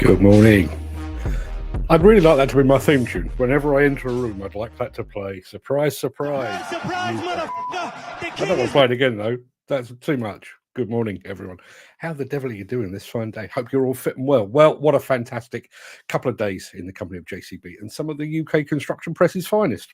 Good morning. I'd really like that to be my theme tune. Whenever I enter a room, I'd like that to play. Surprise, surprise. Surprise, I don't want to play it again, though. That's too much. Good morning, everyone. How the devil are you doing this fine day? Hope you're all fit and well. Well, what a fantastic couple of days in the company of JCB and some of the UK construction press's finest.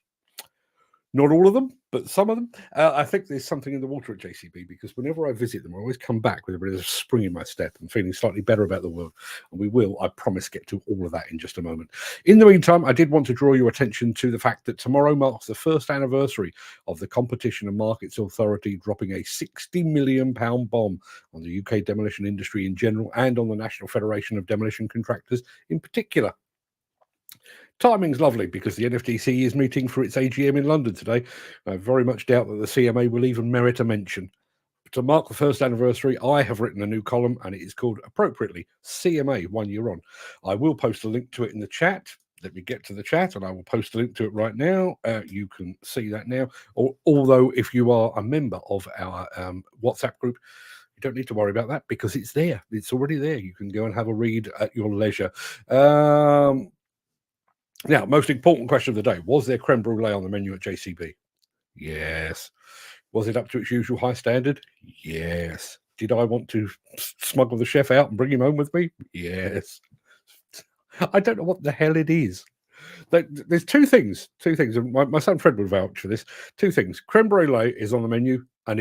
Not all of them, but some of them. I think there's something in the water at JCB because whenever I visit them, I always come back with a bit of a spring in my step and feeling slightly better about the world. And we will, I promise, get to all of that in just a moment. In the meantime, I did want to draw your attention to the fact that tomorrow marks the first anniversary of the Competition and Markets Authority dropping a £60 million bomb on the UK demolition industry in general and on the National Federation of Demolition Contractors in particular. Timing's lovely because the NFDC is meeting for its AGM in London today. I very much doubt that the CMA will even merit a mention. To mark the first anniversary, I have written a new column and it is called, appropriately, CMA 1 Year On. I will post a link to it in the chat. Let me get to the chat and I will post a link to it right now. You can see that now. Although if you are a member of our WhatsApp group, you don't need to worry about that because it's there. It's already there. You can go and have a read at your leisure. Now, most important question of the day, was there creme brulee on the menu at JCB? Yes. Was it up to its usual high standard? Yes. Did I want to smuggle the chef out and bring him home with me? Yes. I don't know what the hell it is. There's two things, and my son Fred would vouch for this. Two things. Creme brulee is on the menu, and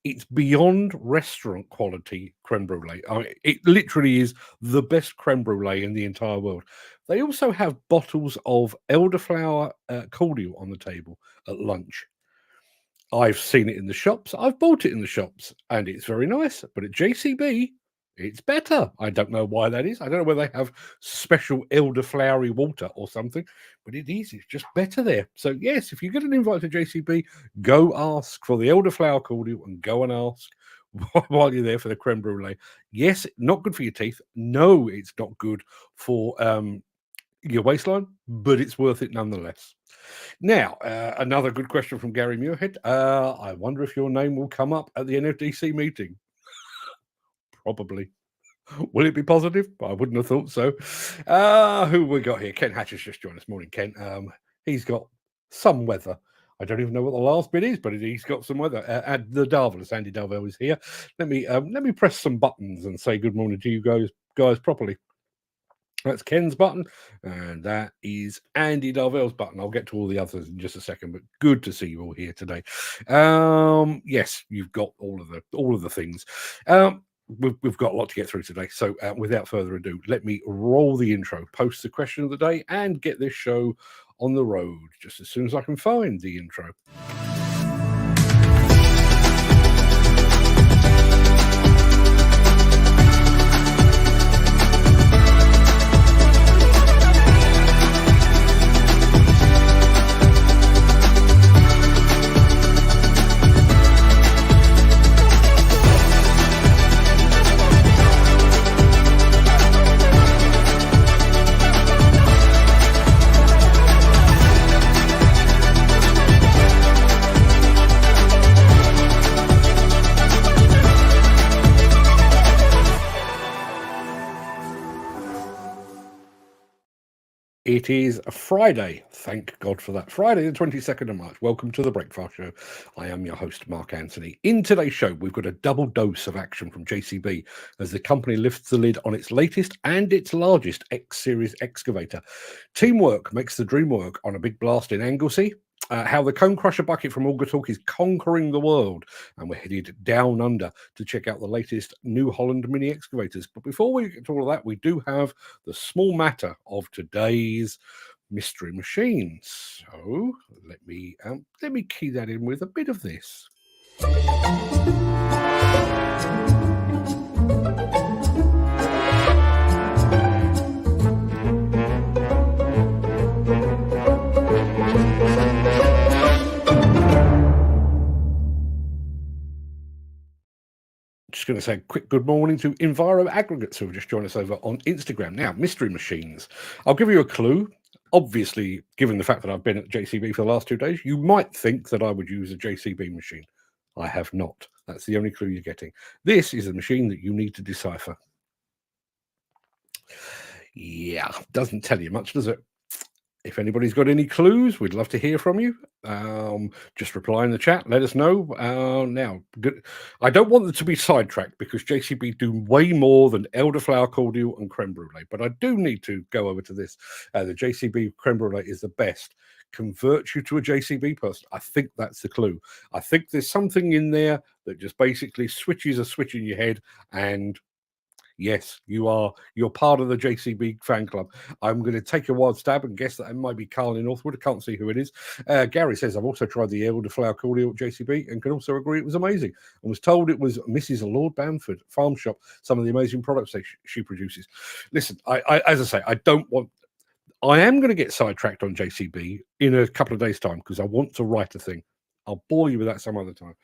it's beyond restaurant quality creme brulee. I mean, it literally is the best creme brulee in the entire world. They also have bottles of elderflower cordial on the table at lunch. I've seen it in the shops. I've bought it in the shops, and it's very nice. But at JCB, it's better. I don't know why that is. I don't know whether they have special elderflowery water or something, but it is. It's just better there. So, yes, if you get an invite to JCB, go ask for the elderflower cordial and go and ask while you're there for the creme brulee. Yes, not good for your teeth. No, it's not good for your waistline, but it's worth it nonetheless. Now, another good question from Gary Muirhead. I wonder if your name will come up at the NFDC meeting. Probably. Will it be positive? I wouldn't have thought so. Who we got here? Ken Hatcher's just joined us. Morning, Ken. He's got some weather. I don't even know what the last bit is, but he's got some weather. The Darvelous, Andy Darvell, is here. Let me press some buttons and say good morning to you guys properly. That's Ken's button, and that is Andy Darvell's button. I'll get to all the others in just a second, but good to see you all here today. Yes, you've got all of the things. We've got a lot to get through today, so without further ado, let me roll the intro, post the question of the day, and get this show on the road just as soon as I can find the intro. It is a Friday. Thank God for that. Friday, the 22nd of March. Welcome to the Breakfast Show. I am your host, Mark Anthony. In today's show, we've got a double dose of action from JCB as the company lifts the lid on its latest and its largest X-Series excavator. Teamwork makes the dream work on a big blast in Anglesey. How the cone crusher bucket from Auger Torque is conquering the world, and we're headed down under to check out the latest New Holland mini excavators. But before we get to all of that, we do have the small matter of today's mystery machines. So let me key that in with a bit of this. Just going to say a quick good morning to Enviro Aggregates, who have just joined us over on Instagram. Now, mystery machines. I'll give you a clue. Obviously, given the fact that I've been at JCB for the last 2 days, you might think that I would use a JCB machine. I have not. That's the only clue you're getting. This is a machine that you need to decipher. Yeah, doesn't tell you much, does it? If anybody's got any clues, we'd love to hear from you. Just reply in the chat. Let us know. Now, good. I don't want them to be sidetracked because JCB do way more than elderflower cordial and creme brulee. But I do need to go over to this. The JCB creme brulee is the best. Convert you to a JCB person. I think that's the clue. I think there's something in there that just basically switches a switch in your head and yes, you're part of the JCB fan club. I'm going to take a wild stab and guess that it might be Carl in Northwood. I can't see who it is. Gary says, I've also tried the elderflower cordial at JCB and can also agree it was amazing. And was told it was Mrs. Lord Bamford Farm Shop, some of the amazing products she produces. Listen, I as I say, I am going to get sidetracked on JCB in a couple of days' time because I want to write a thing. I'll bore you with that some other time.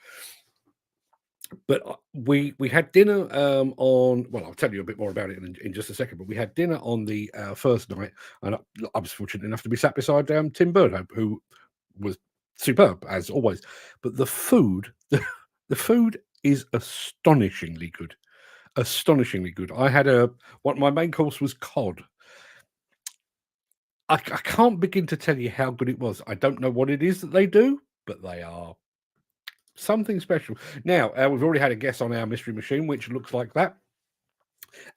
But we had dinner on, well, I'll tell you a bit more about it in just a second, but we had dinner on the first night, and I was fortunate enough to be sat beside Tim Birdhope, who was superb, as always. But the food, the food is astonishingly good. Astonishingly good. I had my main course was cod. I can't begin to tell you how good it was. I don't know what it is that they do, but they are something special. Now, we've already had a guess on our mystery machine, which looks like that.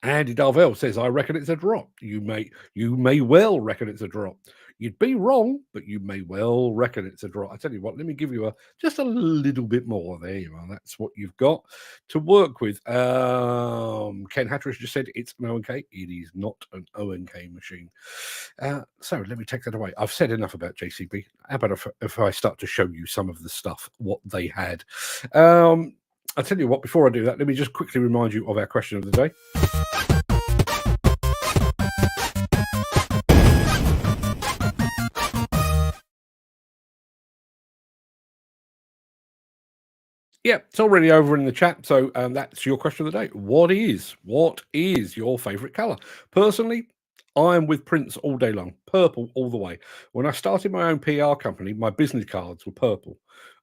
Andy Darvell says, I reckon it's a drop. You may well reckon it's a drop. You'd be wrong, but you may well reckon it's a drop. I tell you what, let me give you just a little bit more. There you are. That's what you've got to work with. Ken Hatteras just said it's an O&K. It is not an O&K machine. So let me take that away. I've said enough about JCB. How about if I start to show you some of the stuff, what they had? I'll tell you what, before I do that, let me just quickly remind you of our question of the day. Yeah, it's already over in the chat. So that's your question of the day. What is your favorite color? Personally, I am with Prince all day long. Purple all the way. When I started my own PR company, my business cards were purple.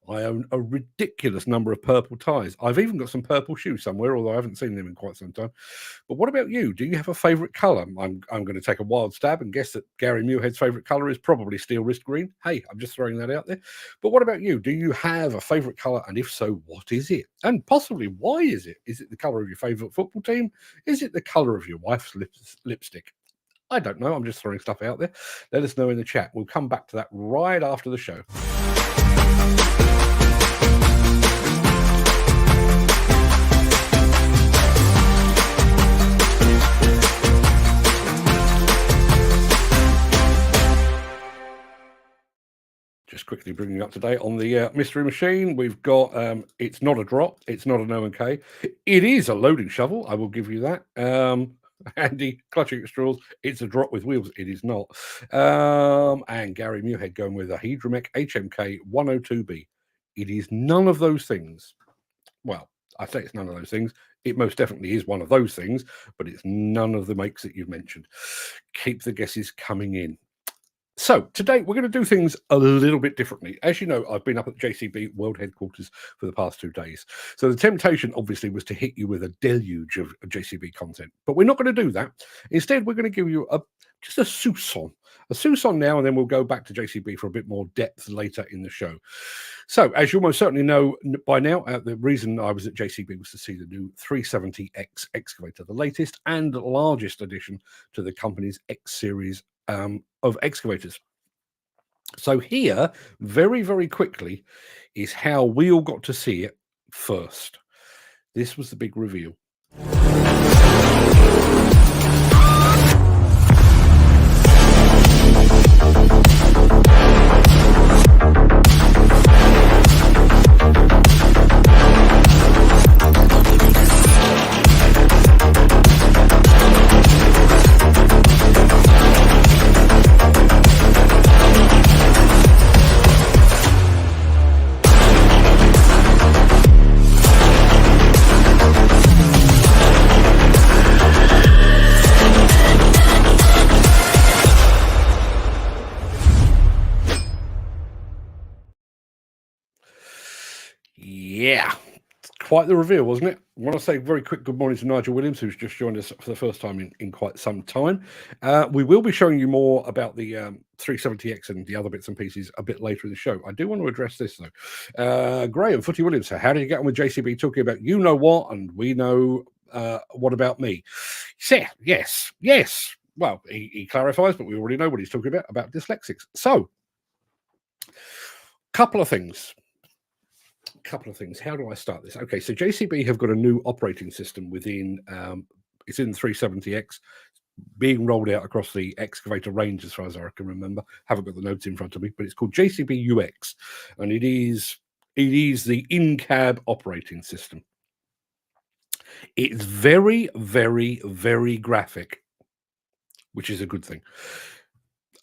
I own a ridiculous number of purple ties. I've even got some purple shoes somewhere, although I haven't seen them in quite some time. But what about you? Do you have a favorite color? I'm going to take a wild stab and guess that Gary Muirhead's favorite color is probably steel wrist green. Hey, I'm just throwing that out there. But what about you? Do you have a favorite color? And if so, what is it? And possibly, why is it? Is it the color of your favorite football team? Is it the color of your wife's lipstick? I don't know. I'm just throwing stuff out there. Let us know in the chat. We'll come back to that right after the show. Just quickly bringing you up to date on the mystery machine. We've got, it's not a drop. It's not an O&K. It is a loading shovel. I will give you that. Andy, clutching at straws. It's a drop with wheels. It is not. And Gary Muirhead going with a Hydromech HMK 102B. It is none of those things. Well, I say it's none of those things. It most definitely is one of those things, but it's none of the makes that you've mentioned. Keep the guesses coming in. So today we're going to do things a little bit differently. As you know, I've been up at JCB World Headquarters for the past 2 days. So the temptation obviously was to hit you with a deluge of JCB content, but we're not going to do that. Instead, we're going to give you just a soupçon now, and then we'll go back to JCB for a bit more depth later in the show. So as you almost certainly know by now, the reason I was at JCB was to see the new 370X excavator, the latest and largest addition to the company's X series of excavators. So here, very, very quickly, is how we all got to see it first. This was the big reveal. Quite the reveal, wasn't it? I want to say very quick good morning to Nigel Williams, who's just joined us for the first time in quite some time. We will be showing you more about the 370X and the other bits and pieces a bit later in the show. I do want to address this, though. Graham, Footy Williams, so how did you get on with JCB talking about you know what, and we know what about me? Yes. Well, he clarifies, but we already know what he's talking about dyslexics. So, couple of things. How do I start this? Okay, so JCB have got a new operating system within, it's in 370X, being rolled out across the excavator range as far as I can remember. Haven't got the notes in front of me, but it's called JCB UX, and it is the in-cab operating system. It's very, very, very graphic, which is a good thing.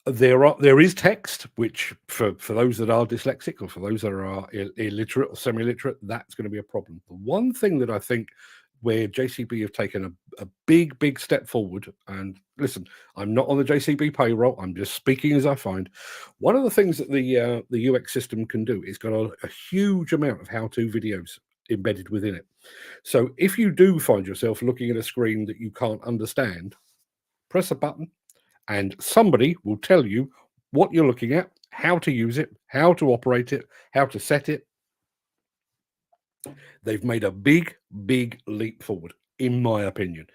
There is text, which for those that are dyslexic or for those that are illiterate or semi-literate, that's going to be a problem. The one thing that I think where JCB have taken a big step forward, and listen, I'm not on the JCB payroll, I'm just speaking as I find. One of the things that the UX system can do is got a huge amount of how-to videos embedded within it. So if you do find yourself looking at a screen that you can't understand, press a button, and somebody will tell you what you're looking at, how to use it, how to operate it, how to set it. They've made a big leap forward, in my opinion.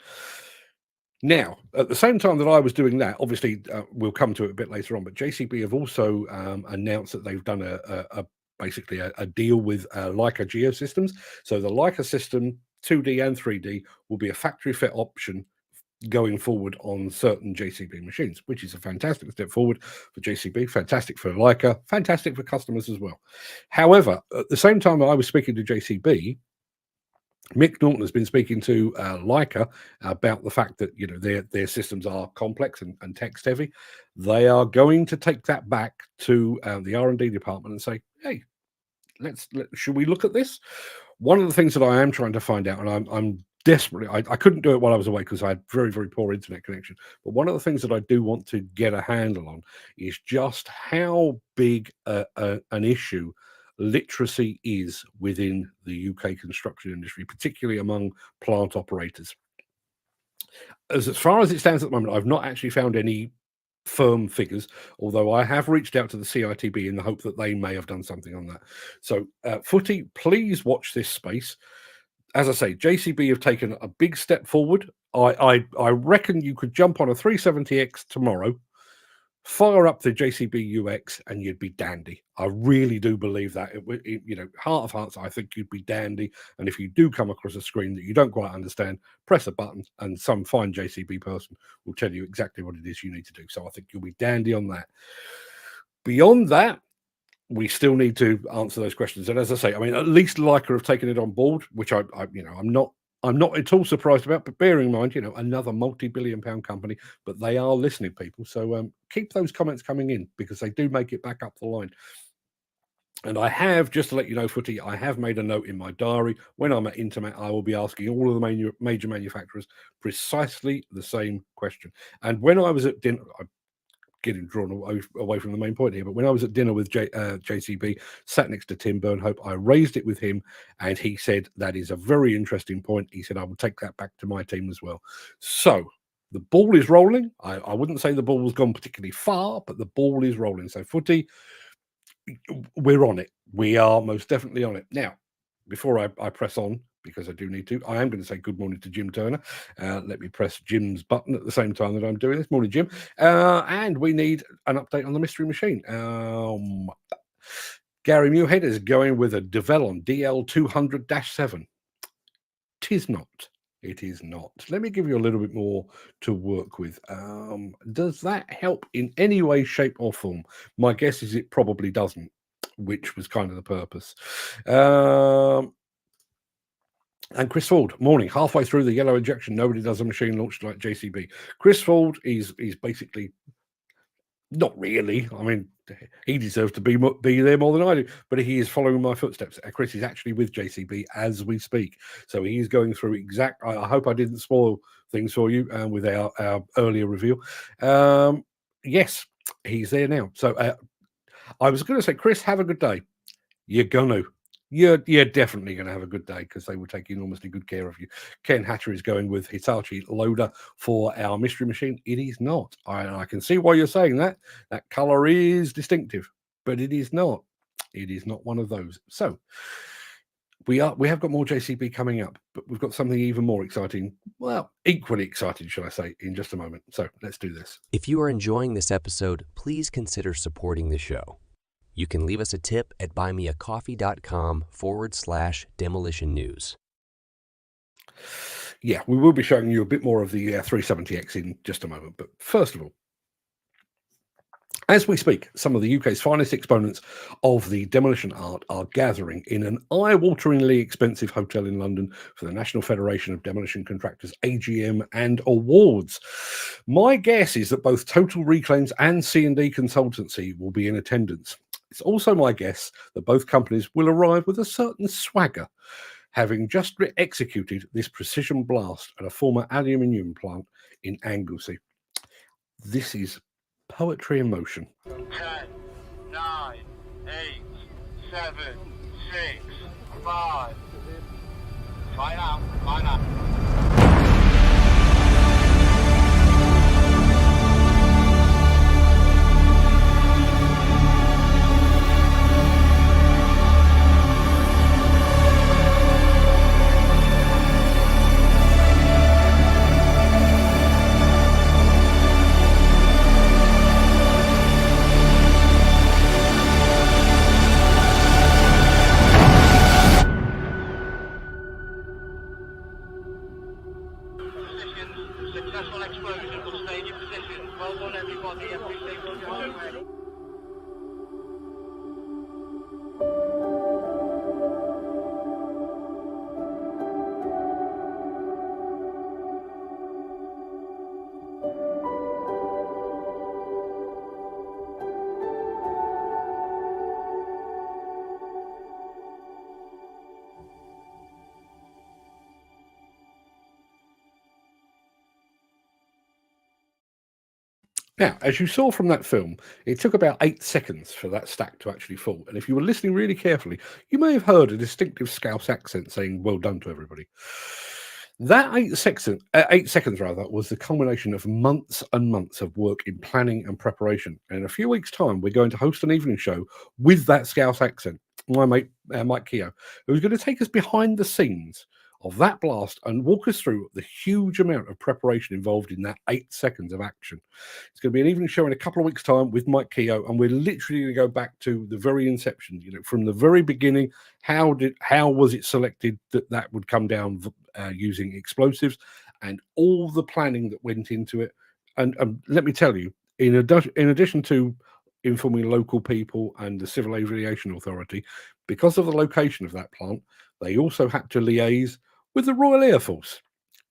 Now, at the same time that I was doing that, obviously, we'll come to it a bit later on, but JCB have also announced that they've done basically a deal with Leica Geosystems. So the Leica system, 2D and 3D, will be a factory fit option going forward on certain JCB machines, which is a fantastic step forward for JCB, fantastic for Leica, fantastic for customers as well. However, at the same time I was speaking to JCB, Mick Norton has been speaking to Leica about the fact that their systems are complex and text heavy. They are going to take that back to the R&D department and say, hey, should we look at this? One of the things that I am trying to find out, and I'm desperately, I couldn't do it while I was away because I had very poor internet connection, but one of the things that I do want to get a handle on is just how big an issue literacy is within the UK construction industry, particularly among plant operators. As far as it stands at the moment, I've not actually found any firm figures, although I have reached out to the CITB in the hope that they may have done something on that. So Footy, please watch this space. As I say, JCB have taken a big step forward. I reckon you could jump on a 370X tomorrow, fire up the JCB UX, and you'd be dandy. I really do believe that. Heart of hearts, I think you'd be dandy. And if you do come across a screen that you don't quite understand, press a button, and some fine JCB person will tell you exactly what it is you need to do. So I think you'll be dandy on that. Beyond that, we still need to answer those questions. And as I say, I mean, at least Leica have taken it on board, which I'm not at all surprised about. But bearing in mind, another multi-billion-pound company, but they are listening, people. So keep those comments coming in because they do make it back up the line. And I have, just to let you know, Footy, I have made a note in my diary. When I'm at Intermat, I will be asking all of the major manufacturers precisely the same question. And when I was at dinner, getting drawn away from the main point here, but when I was at dinner with JCB, sat next to Tim Burnhope, I raised it with him, and he said that is a very interesting point. He said I will take that back to my team as well. So the ball is rolling. I wouldn't say the ball has gone particularly far, but the ball is rolling. So Footy, we're on it. We are most definitely on it. Now, before I press on, because I do need to, I am going to say good morning to Jim Turner. Let me press Jim's button at the same time that I'm doing this. Morning, Jim. And we need an update on the mystery machine. Gary Muirhead is going with a Devellon DL200-7. Tis not. It is not. Let me give you a little bit more to work with. Does that help in any way, shape, or form? My guess is it probably doesn't, which was kind of the purpose. And Chris Ford, morning, halfway through the yellow injection, nobody does a machine launched like JCB. Chris Ford is basically not really. I mean, he deserves to be there more than I do, but he is following my footsteps. Chris is actually with JCB as we speak, so he is going through exact. I hope I didn't spoil things for you with our earlier review. Yes, he's there now. So I was going to say, Chris, have a good day. You're gonna. you're definitely going to have a good day because they will take enormously good care of you. Ken Hatter is going with Hitachi loader for our mystery machine. It is not. I can see why you're saying that. That color is distinctive, but it is not. It is not one of those. So we have got more JCB coming up, but we've got something even more exciting. Well, equally exciting, should I say, in just a moment. So let's do this. If you are enjoying this episode, please consider supporting the show. You can leave us a tip at buymeacoffee.com/demolition news. Yeah, we will be showing you a bit more of the 370X in just a moment. But first of all, as we speak, some of the UK's finest exponents of the demolition art are gathering in an eye-wateringly expensive hotel in London for the National Federation of Demolition Contractors AGM and Awards. My guess is that both Total Reclaims and C&D Consultancy will be in attendance. It's also my guess that both companies will arrive with a certain swagger, having just executed this precision blast at a former aluminium plant in Anglesey. This is poetry in motion. 10, 9, 8, 7, 6, 5. Try now, try now. Successful explosion will stay in your position. Well done, everybody. Everything will go ready. Now, as you saw from that film, it took about 8 seconds for that stack to actually fall. And if you were listening really carefully, you may have heard a distinctive Scouse accent saying, "Well done" to everybody. That 8 seconds rather, was the culmination of months and months of work in planning and preparation. And in a few weeks' time, we're going to host an evening show with that Scouse accent, my mate Mike Keogh, who's going to take us behind the scenes of that blast and walk us through the huge amount of preparation involved in that 8 seconds of action. It's going to be an evening show in a couple of weeks' time with Mike Keogh, and we're literally going to go back to the very inception, from the very beginning. How was it selected that would come down using explosives, and all the planning that went into it. And let me tell you, in addition to informing local people and the Civil Aviation Authority, because of the location of that plant, they also had to liaise with the Royal Air Force.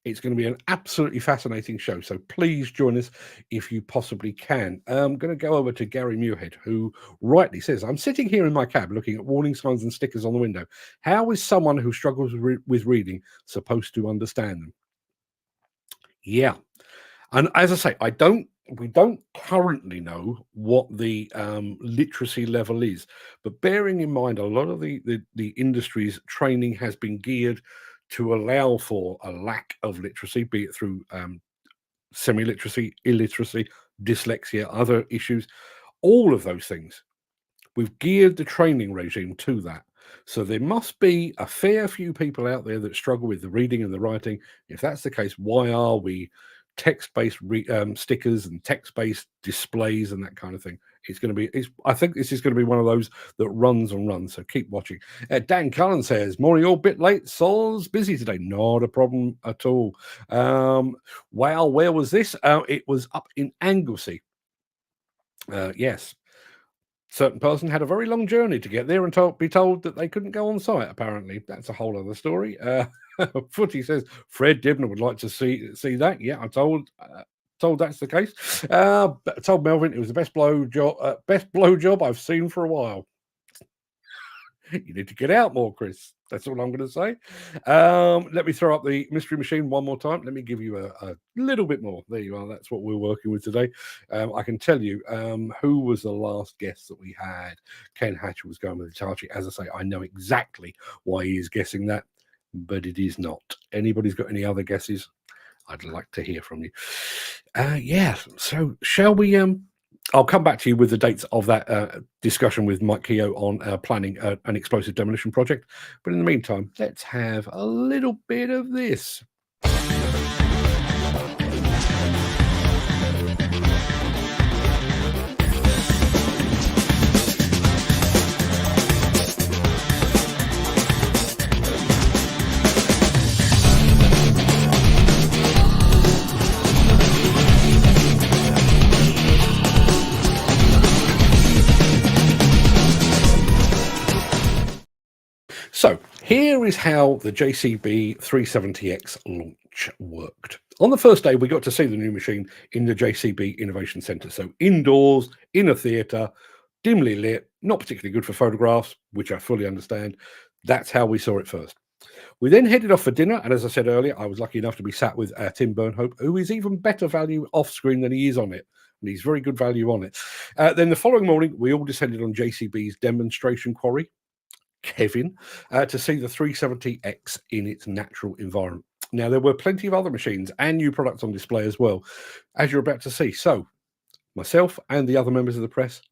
It's going to be an absolutely fascinating show, so please join us if you possibly can. I'm going to go over to Gary Muirhead, who rightly says, "I'm sitting here in my cab looking at warning signs and stickers on the window. How is someone who struggles with reading supposed to understand them?" Yeah, and as I say, we don't currently know what the literacy level is, but bearing in mind a lot of the industry's training has been geared to allow for a lack of literacy, be it through semi-literacy, illiteracy, dyslexia, other issues, all of those things. We've geared the training regime to that. So there must be a fair few people out there that struggle with the reading and the writing. If that's the case, why are we text-based stickers and text-based displays and that kind of thing? I think this is going to be one of those that runs and runs. So keep watching. Dan Cullen says, "Morning, all bit late. Sol's busy today." Not a problem at all. Wow, where was this? It was up in Anglesey. Yes. Certain person had a very long journey to get there and be told that they couldn't go on site. Apparently, that's a whole other story. Footy says Fred Dibner would like to see that. Yeah, I told that's the case. Told Melvin it was the best blow job I've seen for a while. You need to get out more, Chris. That's all I'm going to say. Let me throw up the mystery machine one more time. Let me give you a little bit more. There you are. That's what we're working with today. I can tell you who was the last guest that we had. Ken Hatcher was going with Hitachi. As I say, I know exactly why he is guessing that, but it is not. Anybody's got any other guesses? I'd like to hear from you. Yeah. So shall we? I'll come back to you with the dates of that discussion with Mike Keogh on planning an explosive demolition project. But in the meantime, let's have a little bit of this. So here is how the JCB 370X launch worked. On the first day, we got to see the new machine in the JCB Innovation Centre. So indoors, in a theatre, dimly lit, not particularly good for photographs, which I fully understand. That's how we saw it first. We then headed off for dinner, and as I said earlier, I was lucky enough to be sat with Tim Burnhope, who is even better value off screen than he is on it. And he's very good value on it. Then the following morning, we all descended on JCB's demonstration quarry, Kevin, to see the 370X in its natural environment. Now, there were plenty of other machines and new products on display as well, as you're about to see. So, myself and the other members of the press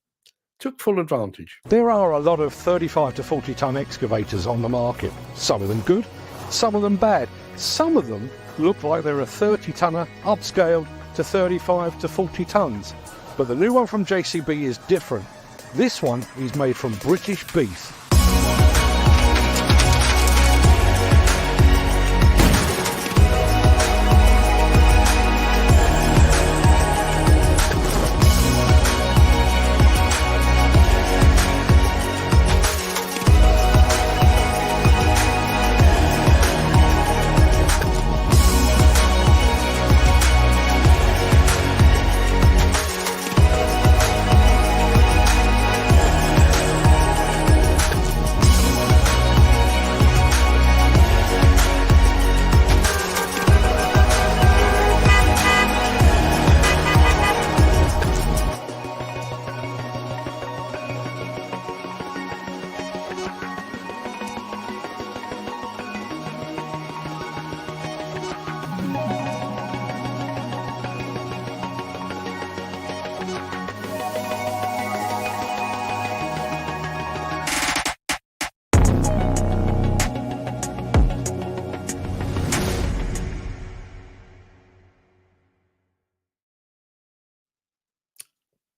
took full advantage. There are a lot of 35 to 40 ton excavators on the market. Some of them good, some of them bad. Some of them look like they're a 30 tonner upscaled to 35 to 40 tons. But the new one from JCB is different. This one is made from British beef.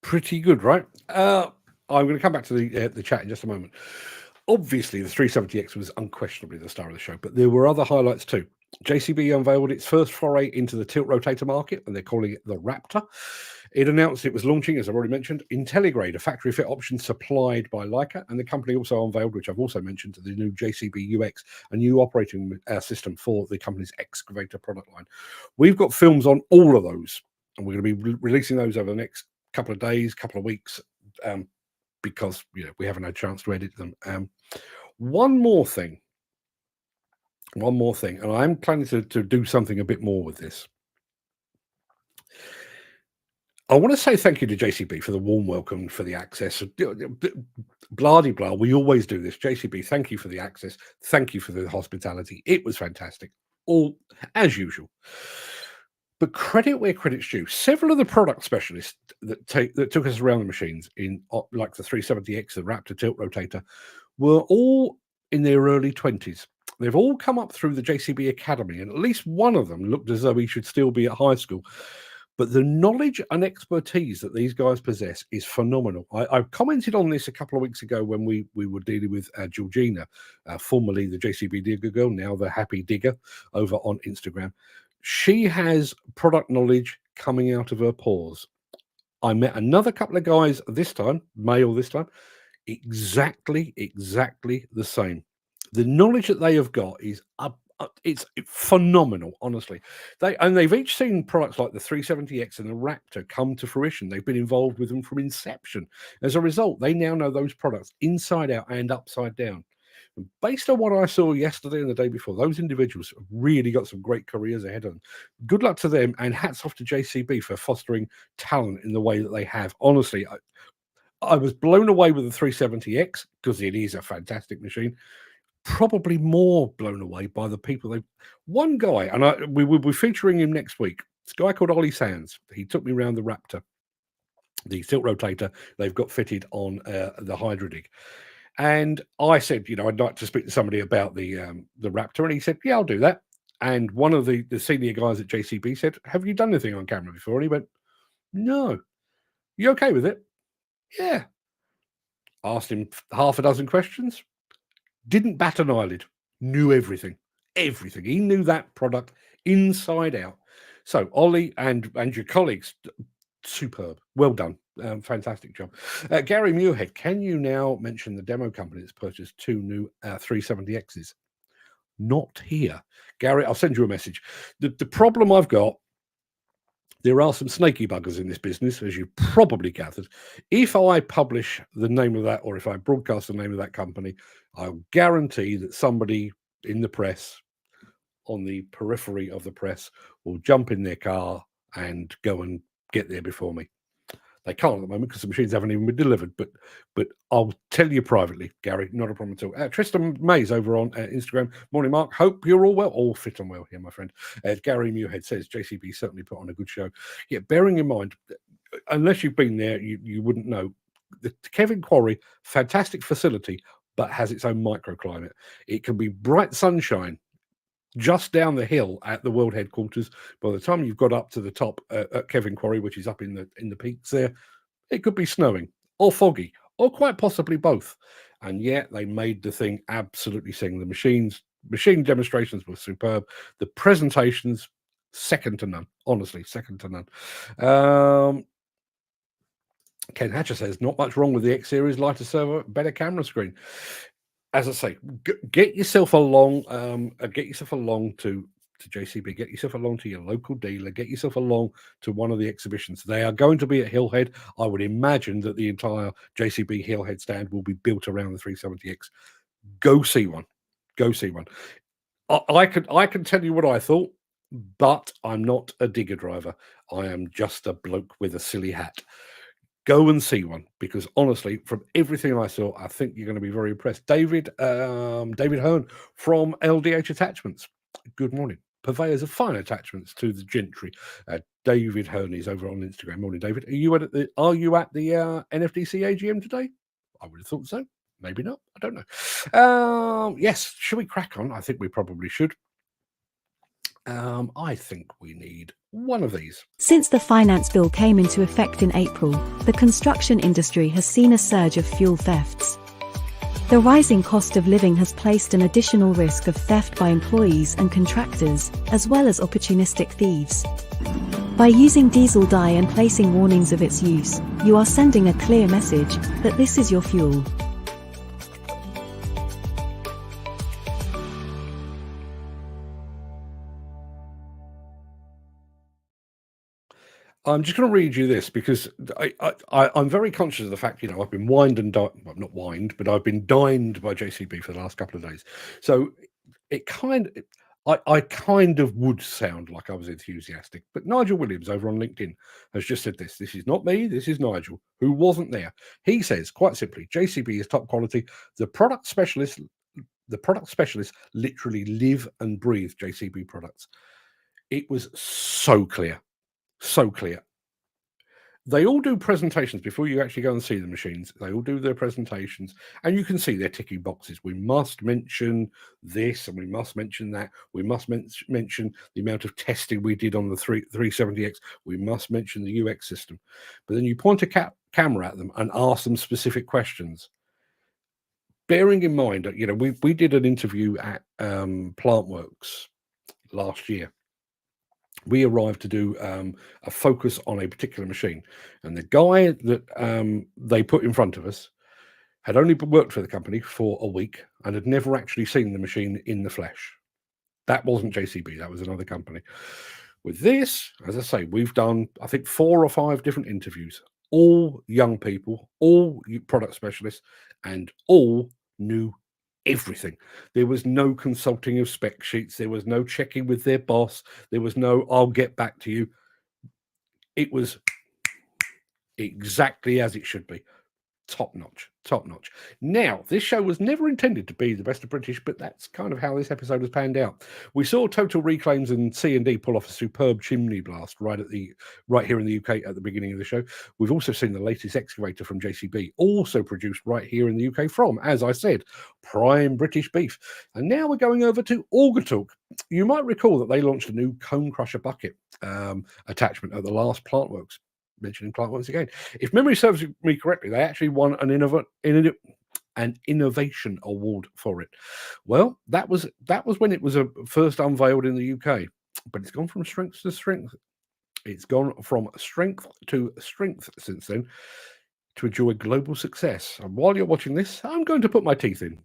Pretty good, right? I'm going to come back to the chat in just a moment. Obviously, the 370X was unquestionably the star of the show, but there were other highlights too. JCB unveiled its first foray into the tilt rotator market, and they're calling it the Raptor. It announced it was launching, as I've already mentioned, IntelliGrade, a factory fit option supplied by Leica, and the company also unveiled, which I've also mentioned, the new JCB UX, a new operating system for the company's excavator product line. We've got films on all of those, and we're going to be releasing those over the next couple of days, couple of weeks, because we haven't had a chance to edit them. One more thing, and I'm planning to do something a bit more with this. I want to say thank you to JCB for the warm welcome, for the access. Blah de blah. We always do this. JCB, thank you for the access. Thank you for the hospitality. It was fantastic, all as usual. But credit where credit's due. Several of the product specialists that took us around the machines, in like the 370X, the Raptor tilt rotator, were all in their early 20s. They've all come up through the JCB Academy, and at least one of them looked as though he should still be at high school. But the knowledge and expertise that these guys possess is phenomenal. I commented on this a couple of weeks ago when we were dealing with Georgina, formerly the JCB Digger Girl, now the Happy Digger, over on Instagram. She has product knowledge coming out of her pores. I met another couple of guys this time, male this time, exactly the same. The knowledge that they have got is It's phenomenal, honestly. They've each seen products like the 370X and the Raptor come to fruition. They've been involved with them from inception. As a result, they now know those products inside out and upside down. And based on what I saw yesterday and the day before, those individuals have really got some great careers ahead of them. Good luck to them, and hats off to JCB for fostering talent in the way that they have. Honestly, I was blown away with the 370X because it is a fantastic machine. Probably more blown away by the people they. One guy, and we will be featuring him next week. This guy called Ollie Sands. He took me around the Raptor, the tilt rotator they've got fitted on the Hydra Dig. And I said, I'd like to speak to somebody about the Raptor, and he said, yeah, I'll do that. And one of the senior guys at JCB said, have you done anything on camera before? And he went, no. You okay with it? Yeah. Asked him half a dozen questions. Didn't bat an eyelid. Knew everything. Everything. He knew that product inside out. So Ollie and your colleagues, superb. Well done. Fantastic job. Gary Muirhead, can you now mention the demo company that's purchased 2 new 370Xs? Not here. Gary, I'll send you a message. The problem I've got, there are some snaky buggers in this business, as you probably gathered. If I publish the name of that, or if I broadcast the name of that company, I'll guarantee that somebody in the press, on the periphery of the press, will jump in their car and go and get there before me. They can't at the moment because the machines haven't even been delivered, but I'll tell you privately, Gary, not a problem at all. Tristan Mays over on Instagram. Morning, Mark. Hope you're all well. All fit and well here, my friend. Gary Muirhead says JCB certainly put on a good show. Yeah, bearing in mind, unless you've been there, you wouldn't know. The Kevin Quarry, fantastic facility, but has its own microclimate. It can be bright sunshine just down the hill at the world headquarters. By the time you've got up to the top at Kevin Quarry, which is up in the peaks there, it could be snowing or foggy or quite possibly both. And yet they made the thing absolutely sing. The machine demonstrations were superb. The presentations, second to none. Honestly, second to none. Ken Hatcher says, not much wrong with the X Series lighter server, better camera screen. As I say, get yourself along. Get yourself along to JCB. Get yourself along to your local dealer. Get yourself along to one of the exhibitions. They are going to be at Hillhead. I would imagine that the entire JCB Hillhead stand will be built around the 370X. Go see one. Go see one. I can tell you what I thought, but I'm not a digger driver. I am just a bloke with a silly hat. Go and see one, because honestly, from everything I saw, I think you're going to be very impressed. David Hearn from LDH Attachments. Good morning. Purveyors of fine attachments to the gentry. David Hearn is over on Instagram. Morning, David. Are you at the NFDC AGM today? I would have thought so. Maybe not. I don't know. Yes. Should we crack on? I think we probably should. I think we need one of these. Since the finance bill came into effect in April, the construction industry has seen a surge of fuel thefts. The rising cost of living has placed an additional risk of theft by employees and contractors, as well as opportunistic thieves. By using diesel dye and placing warnings of its use, you are sending a clear message that this is your fuel. I'm just going to read you this because I'm very conscious of the fact, I've been wined and dined, well, not wined, but I've been dined by JCB for the last couple of days. So I kind of would sound like I was enthusiastic, but Nigel Williams over on LinkedIn has just said this. This is not me. This is Nigel, who wasn't there. He says, quite simply, JCB is top quality. The product specialists literally live and breathe JCB products. It was so clear. So clear. They all do presentations before you actually go and see the machines. They all do their presentations, and you can see they're ticking boxes. We must mention this, and we must mention that. We must mention the amount of testing we did on the 370X. We must mention the UX system. But then you point a camera at them and ask them specific questions. Bearing in mind that we did an interview at Plantworks last year. We arrived to do a focus on a particular machine, and the guy that they put in front of us had only worked for the company for a week and had never actually seen the machine in the flesh. That wasn't JCB. That was another company. With this, as I say, we've done, I think, 4 or 5 different interviews, all young people, all product specialists, and all knew everything. There was no consulting of spec sheets. There was no checking with their boss. There was no, I'll get back to you. It was exactly as it should be. Top notch, top notch. Now, this show was never intended to be the best of British, but that's kind of how this episode has panned out. We saw Total Reclaims and C&D pull off a superb chimney blast right here in the UK at the beginning of the show. We've also seen the latest excavator from JCB, also produced right here in the UK from, as I said, prime British beef. And now we're going over to Auger Torque. You might recall that they launched a new cone crusher bucket attachment at the last plant works. Mentioning plant once again. If memory serves me correctly, they actually won an innovation award for it. Well, that was when it was first unveiled in the UK, but it's gone from strength to strength. It's gone from strength to strength since then to enjoy global success. And while you're watching this, I'm going to put my teeth in.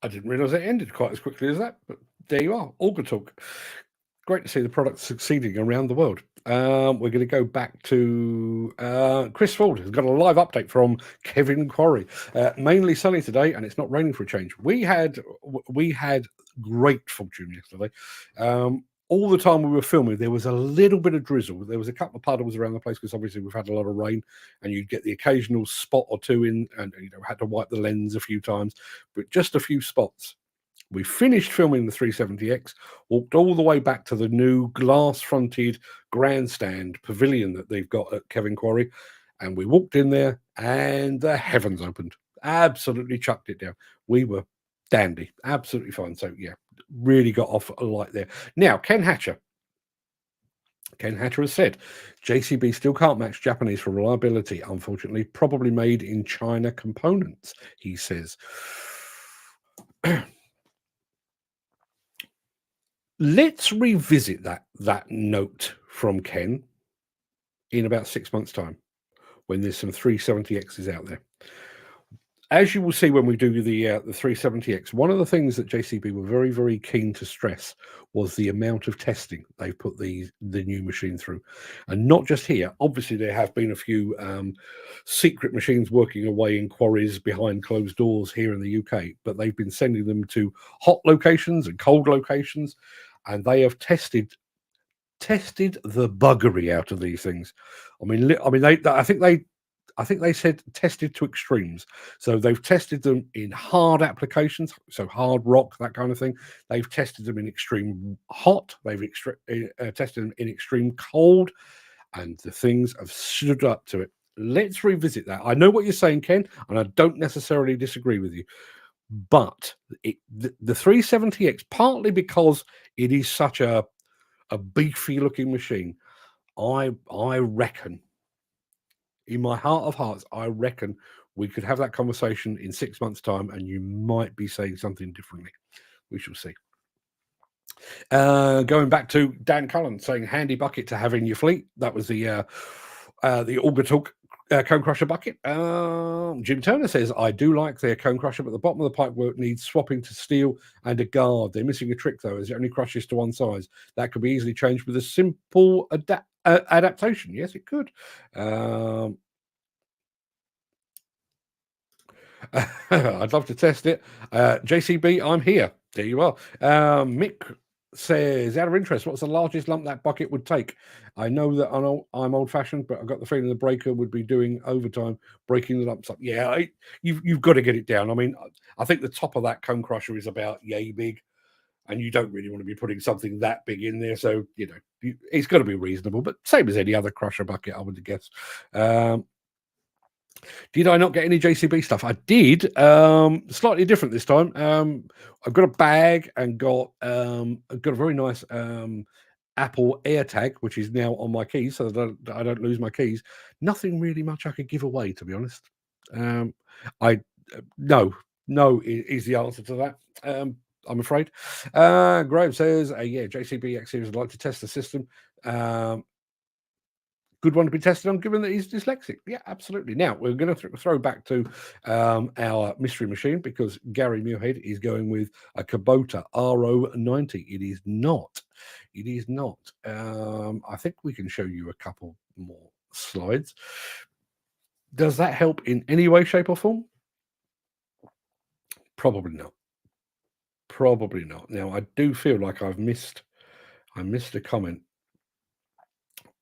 I didn't realise it ended quite as quickly as that, but there you are, Auger Torque. Great to see the product succeeding around the world. We're going to go back to Chris Ford, who's got a live update from Kevin Quarry. Mainly sunny today, and it's not raining for a change. We had great fortune yesterday. All the time we were filming, there was a little bit of drizzle. There was a couple of puddles around the place because obviously we've had a lot of rain, and you'd get the occasional spot or two in, and had to wipe the lens a few times, but just a few spots. We finished filming the 370X, walked all the way back to the new glass-fronted grandstand pavilion that they've got at Kevin Quarry, and we walked in there, and the heavens opened. Absolutely chucked it down. We were dandy, absolutely fine. So yeah, really got off a light there. Now, Ken Hatcher has said JCB still can't match Japanese for reliability, unfortunately. Probably made in China components, he says. Let's revisit that note from Ken in about 6 months' time, when there's some 370Xs out there. As you will see when we do the 370X, one of the things that JCB were very, very keen to stress was the amount of testing they've put the new machine through. And not just here. Obviously, there have been a few secret machines working away in quarries behind closed doors here in the UK, but they've been sending them to hot locations and cold locations, and they have tested the buggery out of these things. I think they said tested to extremes. So they've tested them in hard applications, so hard rock, that kind of thing. They've tested them in extreme hot. They've tested them in extreme cold, and the things have stood up to it. Let's revisit that. I know what you're saying, Ken, and I don't necessarily disagree with you. But the 370X, partly because it is such a beefy looking machine, I reckon, in my heart of hearts, I reckon we could have that conversation in 6 months' time, and you might be saying something differently. We shall see. Going back to Dan Cullen saying handy bucket to have in your fleet. That was the Auger Torque cone crusher bucket. Jim Turner says, I do like their cone crusher, but the bottom of the pipework needs swapping to steel and a guard. They're missing a trick, though, as it only crushes to one size. That could be easily changed with a simple adaptation. Yes, it could. I'd love to test it. JCB, I'm here. There you are. Mick says, out of interest, what's the largest lump that bucket would take? I know that I'm old-fashioned, but I've got the feeling the breaker would be doing overtime, breaking the lumps up. Yeah, you've got to get it down. I mean, I think the top of that cone crusher is about yay big, and you don't really want to be putting something that big in there. So, it's got to be reasonable, but same as any other crusher bucket, I would guess. Did I not get any JCB stuff? I did. Slightly different this time. I've got a bag and I've got a very nice Apple AirTag, which is now on my keys, so that I don't lose my keys. Nothing really much I could give away, to be honest. No is the answer to that. I'm afraid. Graham says, yeah, JCB X Series would like to test the system. Good one to be tested on, given that he's dyslexic. Yeah, absolutely. Now, we're going to throw back to our mystery machine, because Gary Muirhead is going with a Kubota RO90. It is not. It is not. I think we can show you a couple more slides. Does that help in any way, shape, or form? Probably not. Probably not. Now, I do feel like I missed a comment.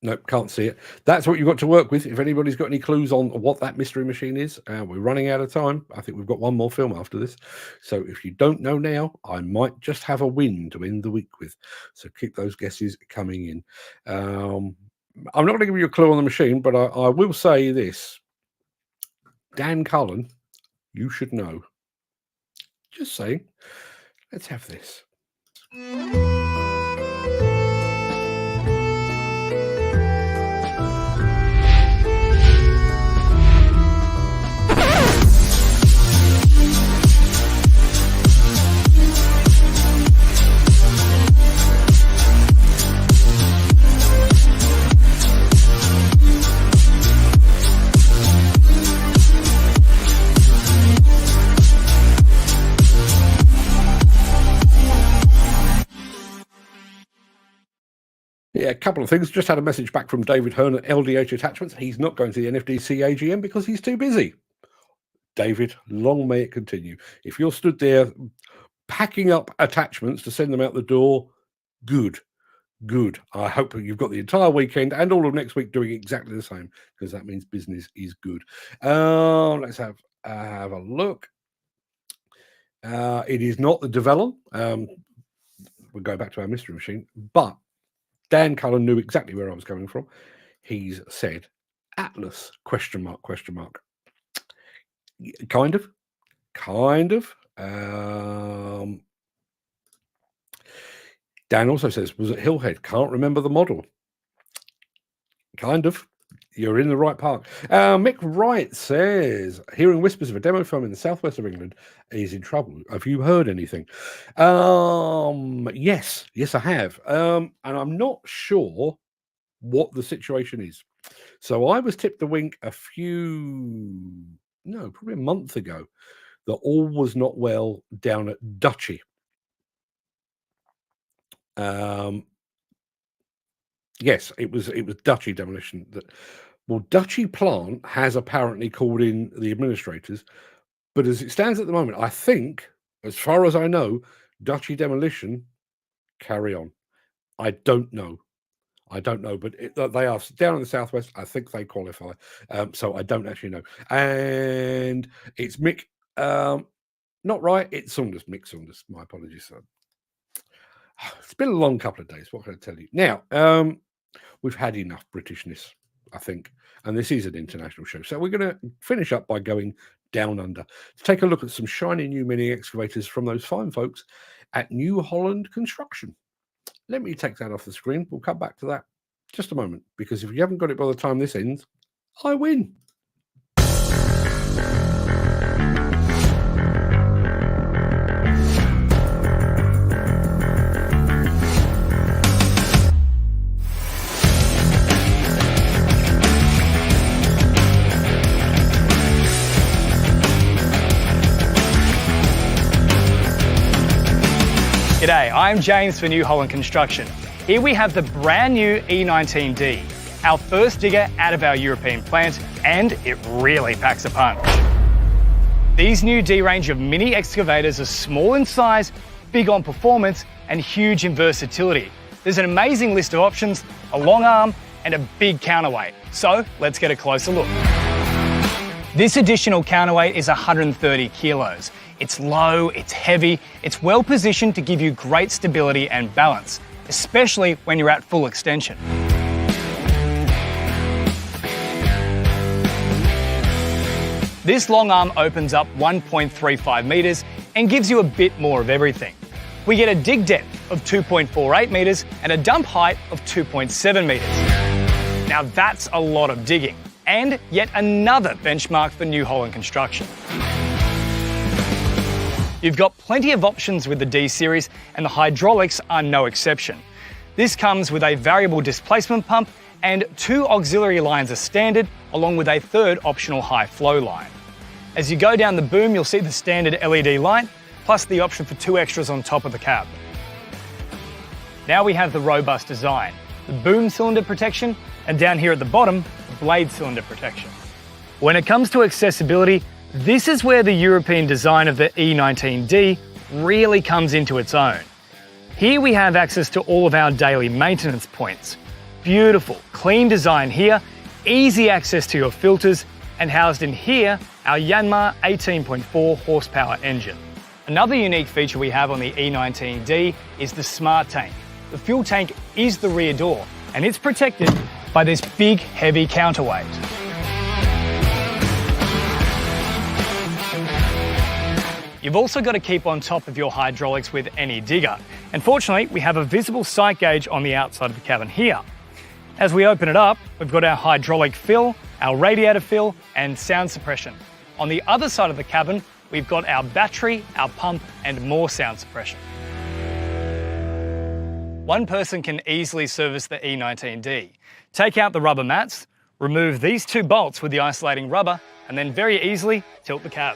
Nope, can't see it. That's what you've got to work with. If anybody's got any clues on what that mystery machine is, we're running out of time. I think we've got one more film after this. So if you don't know now, I might just have a win to end the week with. So keep those guesses coming in. I'm not going to give you a clue on the machine, but I will say this. Dan Cullen, you should know. Just saying. Let's have this. Yeah, a couple of things. Just had a message back from David Hearn at LDH Attachments. He's not going to the NFDC AGM because he's too busy. David, long may it continue. If you're stood there packing up attachments to send them out the door, good. I hope you've got the entire weekend and all of next week doing exactly the same, because that means business is good. Let's have a look. It is not the Devellon. We'll go back to our mystery machine, but Dan Cullen knew exactly where I was coming from. He's said Atlas, question mark. Kind of. Dan also says, was it Hillhead? Can't remember the model. Kind of. You're in the right park. Mick Wright says, hearing whispers of a demo firm in the southwest of England is in trouble. Have you heard anything? Yes, I have. And I'm not sure what the situation is. So I was tipped the wink probably a month ago, that all was not well down at Dutchy. Yes, it was Dutchy Demolition. Dutchy Plant has apparently called in the administrators, but as it stands at the moment, I think, as far as I know, Dutchy Demolition carry on. I don't know, but they are down in the southwest. I think they qualify, so I don't actually know. And it's Mick, not right. It's Saunders, Mick Saunders. My apologies. It's been a long couple of days. What can I tell you? Now, we've had enough Britishness, I think, and this is an international show. So we're going to finish up by going down under to take a look at some shiny new mini excavators from those fine folks at New Holland Construction. Let me take that off the screen. We'll come back to that just a moment, because if you haven't got it by the time this ends, I win. G'day, I'm James for New Holland Construction. Here we have the brand new E19D, our first digger out of our European plant, and it really packs a punch. These new D range of mini excavators are small in size, big on performance, and huge in versatility. There's an amazing list of options, a long arm, and a big counterweight. So let's get a closer look. This additional counterweight is 130 kilos. It's low, it's heavy, it's well positioned to give you great stability and balance, especially when you're at full extension. This long arm opens up 1.35 metres and gives you a bit more of everything. We get a dig depth of 2.48 metres and a dump height of 2.7 metres. Now that's a lot of digging, and yet another benchmark for New Holland Construction. You've got plenty of options with the D series, and the hydraulics are no exception. This comes with a variable displacement pump, and 2 auxiliary lines are standard, along with a 3rd optional high flow line. As you go down the boom, you'll see the standard LED light, plus the option for 2 extras on top of the cab. Now we have the robust design, the boom cylinder protection, and down here at the bottom, the blade cylinder protection. When it comes to accessibility, this is where the European design of the E19D really comes into its own. Here we have access to all of our daily maintenance points. Beautiful, clean design here, easy access to your filters, and housed in here, our Yanmar 18.4 horsepower engine. Another unique feature we have on the E19D is the smart tank. The fuel tank is the rear door, and it's protected by this big, heavy counterweight. You've also got to keep on top of your hydraulics with any digger. And fortunately, we have a visible sight gauge on the outside of the cabin here. As we open it up, we've got our hydraulic fill, our radiator fill, and sound suppression. On the other side of the cabin, we've got our battery, our pump, and more sound suppression. One person can easily service the E19D. Take out the rubber mats, remove these 2 bolts with the isolating rubber, and then very easily tilt the cab.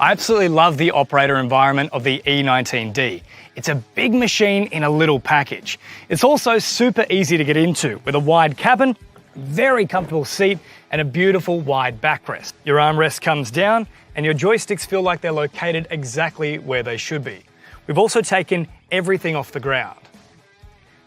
I absolutely love the operator environment of the E19D. It's a big machine in a little package. It's also super easy to get into with a wide cabin, very comfortable seat, and a beautiful wide backrest. Your armrest comes down and your joysticks feel like they're located exactly where they should be. We've also taken everything off the ground.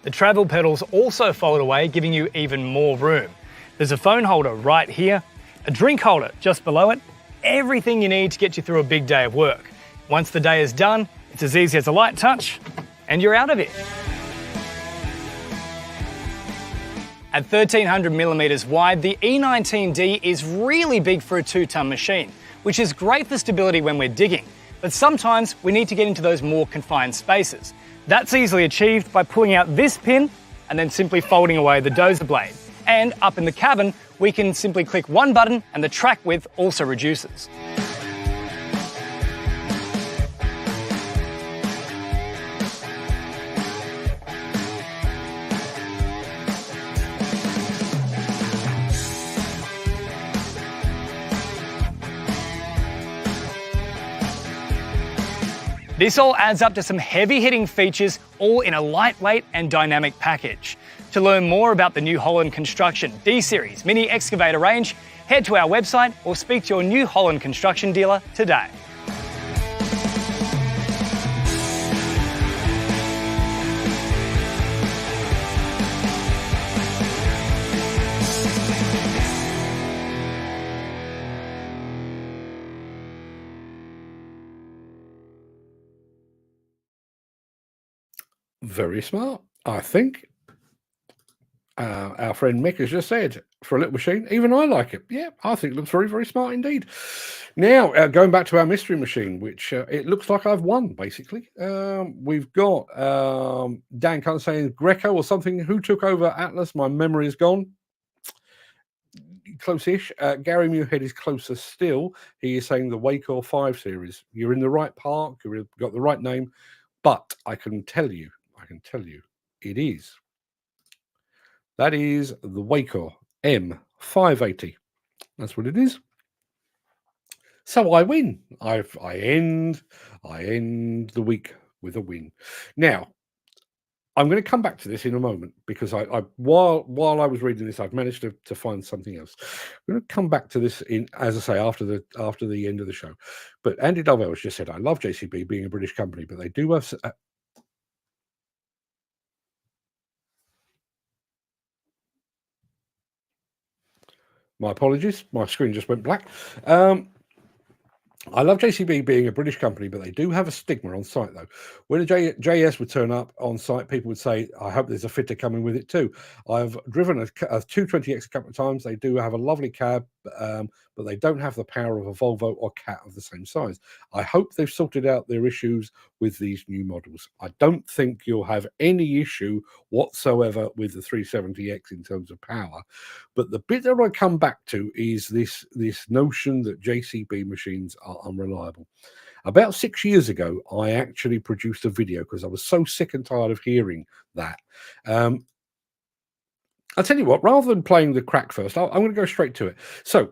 The travel pedals also fold away, giving you even more room. There's a phone holder right here, a drink holder just below it, everything you need to get you through a big day of work. Once the day is done, it's as easy as a light touch, and you're out of it. At 1300 millimeters wide, the E19D is really big for a 2-ton machine, which is great for stability when we're digging. But sometimes we need to get into those more confined spaces. That's easily achieved by pulling out this pin and then simply folding away the dozer blade. And up in the cabin, we can simply click one button and the track width also reduces. This all adds up to some heavy-hitting features, all in a lightweight and dynamic package. To learn more about the New Holland Construction D-Series mini excavator range, head to our website or speak to your New Holland Construction dealer today. Very smart, I think. Our friend Mick has just said, for a little machine, even I like it. Yeah, I think it looks very, very smart indeed. Now, going back to our mystery machine, which it looks like I've won, basically. We've got Dan Cunt saying Greco or something. Who took over Atlas? My memory is gone. Close-ish. Gary Muirhead is closer still. He is saying the Wacor 5 series. You're in the right park. You've got the right name. But I can tell you, it is. That is the Wacor M580. That's what it is. So I win. I end the week with a win. Now, I'm going to come back to this in a moment because I while I was reading this, I've managed to find something else. I'm going to come back to this in, as I say, after the end of the show. But Andy Dovell has just said, I love JCB being a British company, but they do have. My apologies, my screen just went black. I love JCB being a British company, but they do have a stigma on site, though. When a JS would turn up on site, people would say, I hope there's a fitter coming with it too. I've driven a 220X a couple of times. They do have a lovely cab, but they don't have the power of a Volvo or Cat of the same size. I hope they've sorted out their issues with these new models. I don't think you'll have any issue whatsoever with the 370X in terms of power. But the bit that I come back to is this notion that JCB machines are unreliable. About 6 years ago, I actually produced a video because I was so sick and tired of hearing that. I'll tell you what, rather than playing the crack first, I'm going to go straight to it. So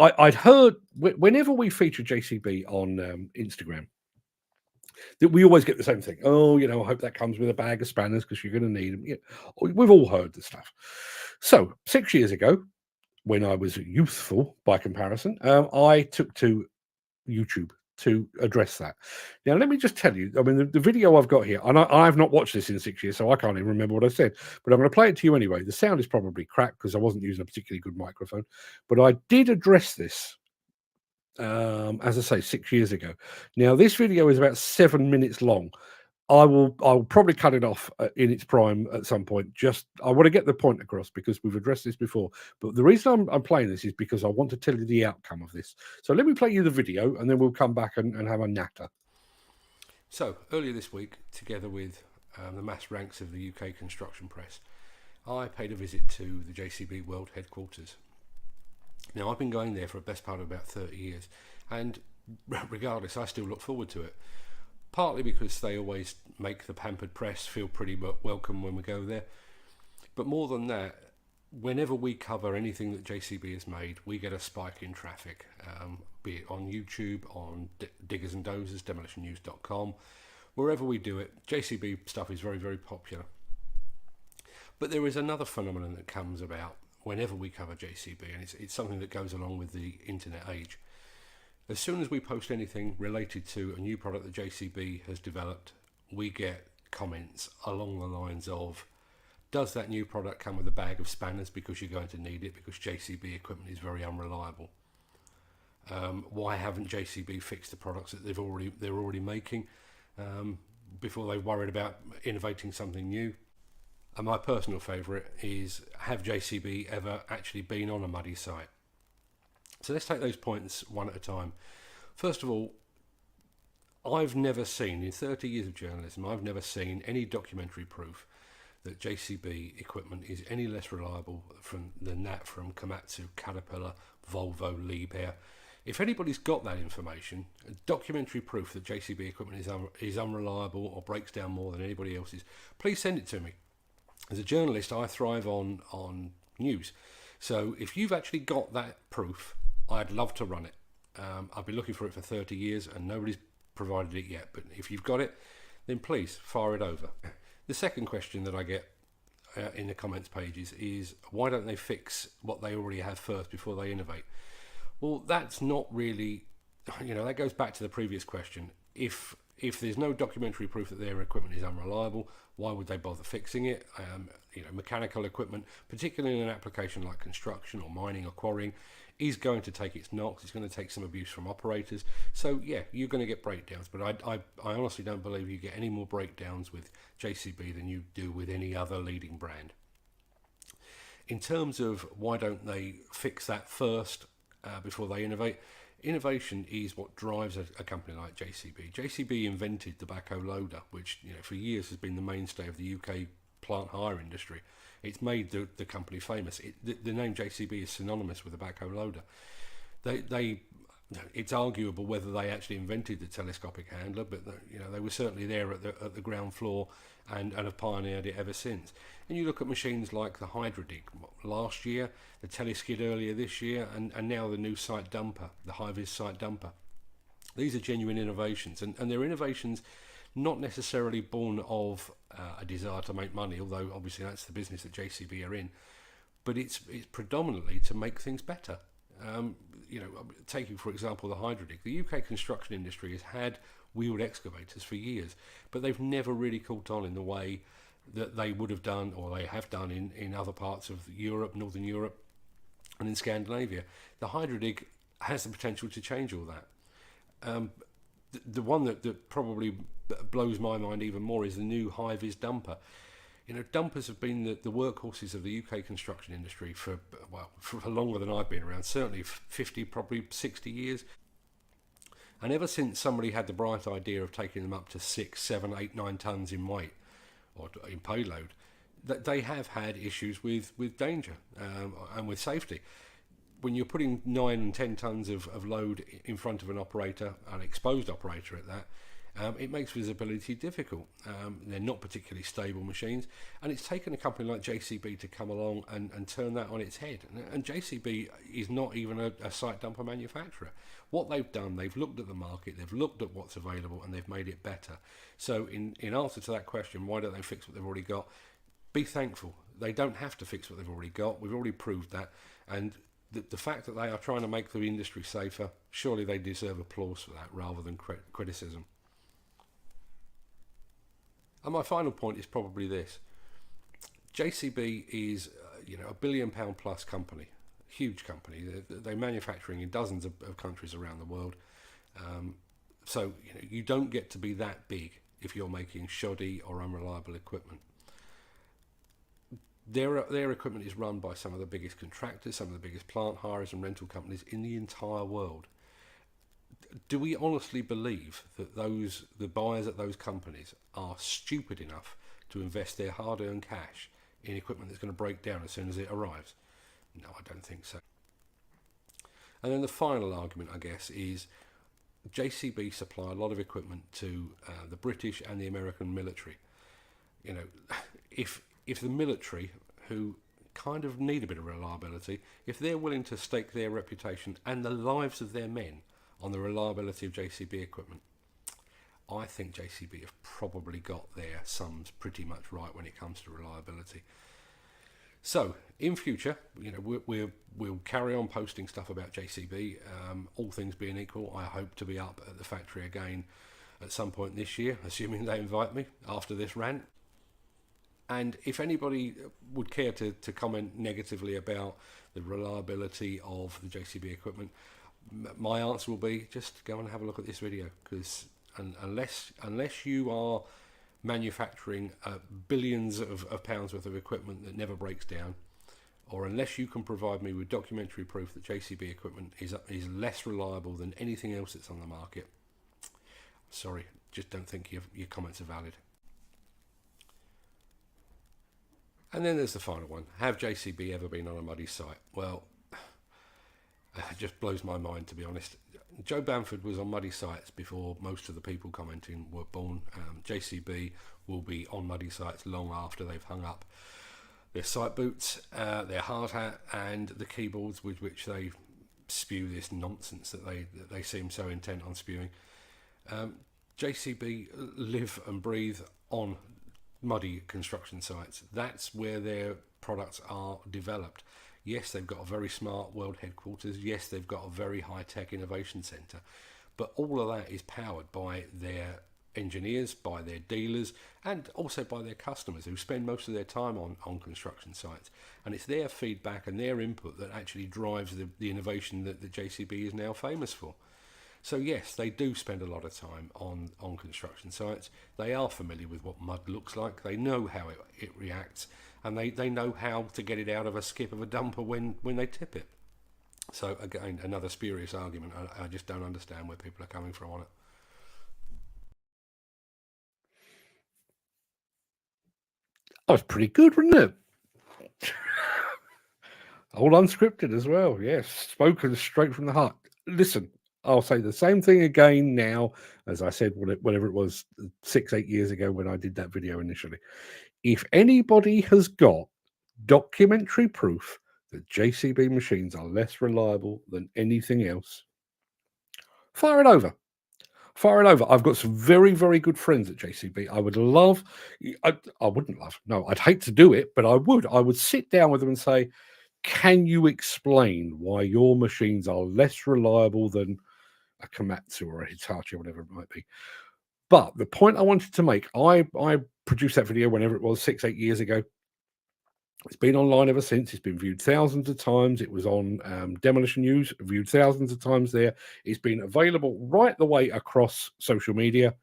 I'd heard, whenever we feature JCB on Instagram, that we always get the same thing. Oh, I hope that comes with a bag of spanners because you're going to need them. Yeah, we've all heard the stuff. So 6 years ago, when I was youthful by comparison, I took to YouTube to address that. Now, let me just tell you, I mean, the video I've got here, and I've not watched this in 6 years, so I can't even remember what I said, but I'm going to play it to you anyway. The sound is probably cracked because I wasn't using a particularly good microphone, but I did address this, as I say, 6 years ago. Now, this video is about 7 minutes long. I'll probably cut it off in its prime at some point. Just I want to get the point across because we've addressed this before. But the reason I'm playing this is because I want to tell you the outcome of this. So let me play you the video and then we'll come back and have a natter. So earlier this week, together with the mass ranks of the UK construction press, I paid a visit to the JCB World Headquarters. Now I've been going there for the best part of about 30 years, and regardless, I still look forward to it. Partly because they always make the pampered press feel pretty welcome when we go there. But more than that, whenever we cover anything that JCB has made, we get a spike in traffic, be it on YouTube, on Diggers and Dozers, demolitionnews.com, wherever we do it, JCB stuff is very, very popular. But there is another phenomenon that comes about whenever we cover JCB, and it's something that goes along with the internet age. As soon as we post anything related to a new product that JCB has developed, we get comments along the lines of, does that new product come with a bag of spanners because you're going to need it because JCB equipment is very unreliable? Why haven't JCB fixed the products that they're already making before they've worried about innovating something new? And my personal favourite is, have JCB ever actually been on a muddy site? So let's take those points one at a time. First of all, I've never seen, in 30 years of journalism, I've never seen any documentary proof that JCB equipment is any less reliable than that from Komatsu, Caterpillar, Volvo, Liebherr. If anybody's got that information, documentary proof that JCB equipment is unreliable or breaks down more than anybody else's, please send it to me. As a journalist, I thrive on news. So if you've actually got that proof, I'd love to run it. I've been looking for it for 30 years and nobody's provided it yet. But if you've got it, then please fire it over. The second question that I get in the comments pages is, why don't they fix what they already have first before they innovate? Well, that's not really, that goes back to the previous question. If there's no documentary proof that their equipment is unreliable, why would they bother fixing it? Mechanical equipment, particularly in an application like construction or mining or quarrying, is going to take its knocks. It's going to take some abuse from operators. So yeah, you're going to get breakdowns, but I honestly don't believe you get any more breakdowns with JCB than you do with any other leading brand. In terms of why don't they fix that first before they innovate, innovation is what drives a company like JCB. JCB invented the backhoe loader, which for years has been the mainstay of the UK plant hire industry. It's made the company famous. The name JCB is synonymous with a backhoe loader. It's arguable whether they actually invented the telescopic handler, but they were certainly there at the ground floor and have pioneered it ever since. And you look at machines like the Hydrodig last year, the Teleskid earlier this year, and now the new site dumper, the high-vis site dumper. These are genuine innovations, and they're innovations not necessarily born of a desire to make money, although obviously that's the business that JCB are in, but it's predominantly to make things better. Taking for example the Hydrodig, the UK construction industry has had wheeled excavators for years, but they've never really caught on in the way that they would have done, or they have done in other parts of Europe, Northern Europe, and in Scandinavia. The Hydrodig has the potential to change all that. The one that probably blows my mind even more is the new high-vis dumper. Dumpers have been the workhorses of the UK construction industry for longer than I've been around, certainly 50, probably 60 years. And ever since somebody had the bright idea of taking them up to 6, 7, 8, 9 tons in weight, or in payload, that they have had issues with danger and with safety. When you're putting 9 and 10 tons of load in front of an operator, an exposed operator at that, it makes visibility difficult. They're not particularly stable machines, and it's taken a company like JCB to come along and turn that on its head. And JCB is not even a site dumper manufacturer. What they've done, they've looked at the market, they've looked at what's available, and they've made it better. So in answer to that question, why don't they fix what they've already got? Be thankful. They don't have to fix what they've already got. We've already proved that. And the fact that they are trying to make the industry safer, surely they deserve applause for that rather than criticism. And my final point is probably this. JCB is a £1 billion plus company, huge company. They're manufacturing in dozens of countries around the world. So you don't get to be that big if you're making shoddy or unreliable equipment. Their equipment is run by some of the biggest contractors, some of the biggest plant hires and rental companies in the entire world. Do we honestly believe that the buyers at those companies are stupid enough to invest their hard-earned cash in equipment that's going to break down as soon as it arrives? No, I don't think so. And then the final argument, I guess, is JCB supply a lot of equipment to the British and the American military. If the military, who kind of need a bit of reliability, if they're willing to stake their reputation and the lives of their men on the reliability of JCB equipment, I think JCB have probably got their sums pretty much right when it comes to reliability. So in future, we'll carry on posting stuff about JCB. All things being equal, I hope to be up at the factory again at some point this year, assuming they invite me after this rant. And if anybody would care to comment negatively about the reliability of the JCB equipment, my answer will be just go and have a look at this video, because unless you are manufacturing billions of pounds worth of equipment that never breaks down, or unless you can provide me with documentary proof that JCB equipment is less reliable than anything else that's on the market, sorry, just don't think your comments are valid. And then there's the final one. Have JCB ever been on a muddy site? Well, it just blows my mind, to be honest. Joe Bamford was on muddy sites before most of the people commenting were born. JCB will be on muddy sites long after they've hung up their site boots, their hard hat, and the keyboards with which they spew this nonsense that they seem so intent on spewing. JCB live and breathe on muddy construction sites. That's where their products are developed. Yes, they've got a very smart world headquarters. Yes, they've got a very high-tech innovation centre. But all of that is powered by their engineers, by their dealers, and also by their customers who spend most of their time on construction sites. And it's their feedback and their input that actually drives the innovation that the JCB is now famous for. So yes, they do spend a lot of time on construction sites. They are familiar with what mud looks like. They know how it reacts, and they know how to get it out of a skip of a dumper when they tip it. So again, another spurious argument. I just don't understand where people are coming from on it. That was pretty good, wasn't it? All unscripted as well. Yes, spoken straight from the heart. Listen, I'll say the same thing again now as I said whatever it was 6-8 years ago when I did that video initially. If anybody has got documentary proof that JCB machines are less reliable than anything else, fire it over. Fire it over. I've got some very, very good friends at JCB. I would love, I wouldn't love, no, I'd hate to do it, but I would sit down with them and say, can you explain why your machines are less reliable than a Komatsu or a Hitachi or whatever it might be? But the point I wanted to make, I produced that video whenever it was, 6-8 years ago. It's been online ever since. It's been viewed thousands of times. It was on Demolition News, viewed thousands of times there. It's been available right the way across social media.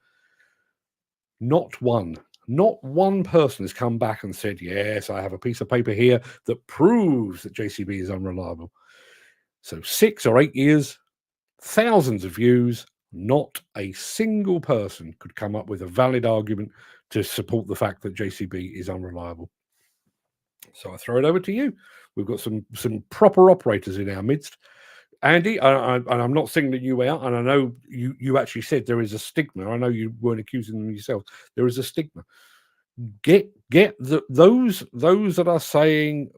Not one person has come back and said, yes, I have a piece of paper here that proves that JCB is unreliable. So 6 or 8 years, thousands of views, not a single person could come up with a valid argument to support the fact that JCB is unreliable. So I throw it over to you. We've got some proper operators in our midst. Andy, and I'm not singling you out, and I know you actually said there is a stigma. I know you weren't accusing them yourself. There is a stigma. Get those that are saying,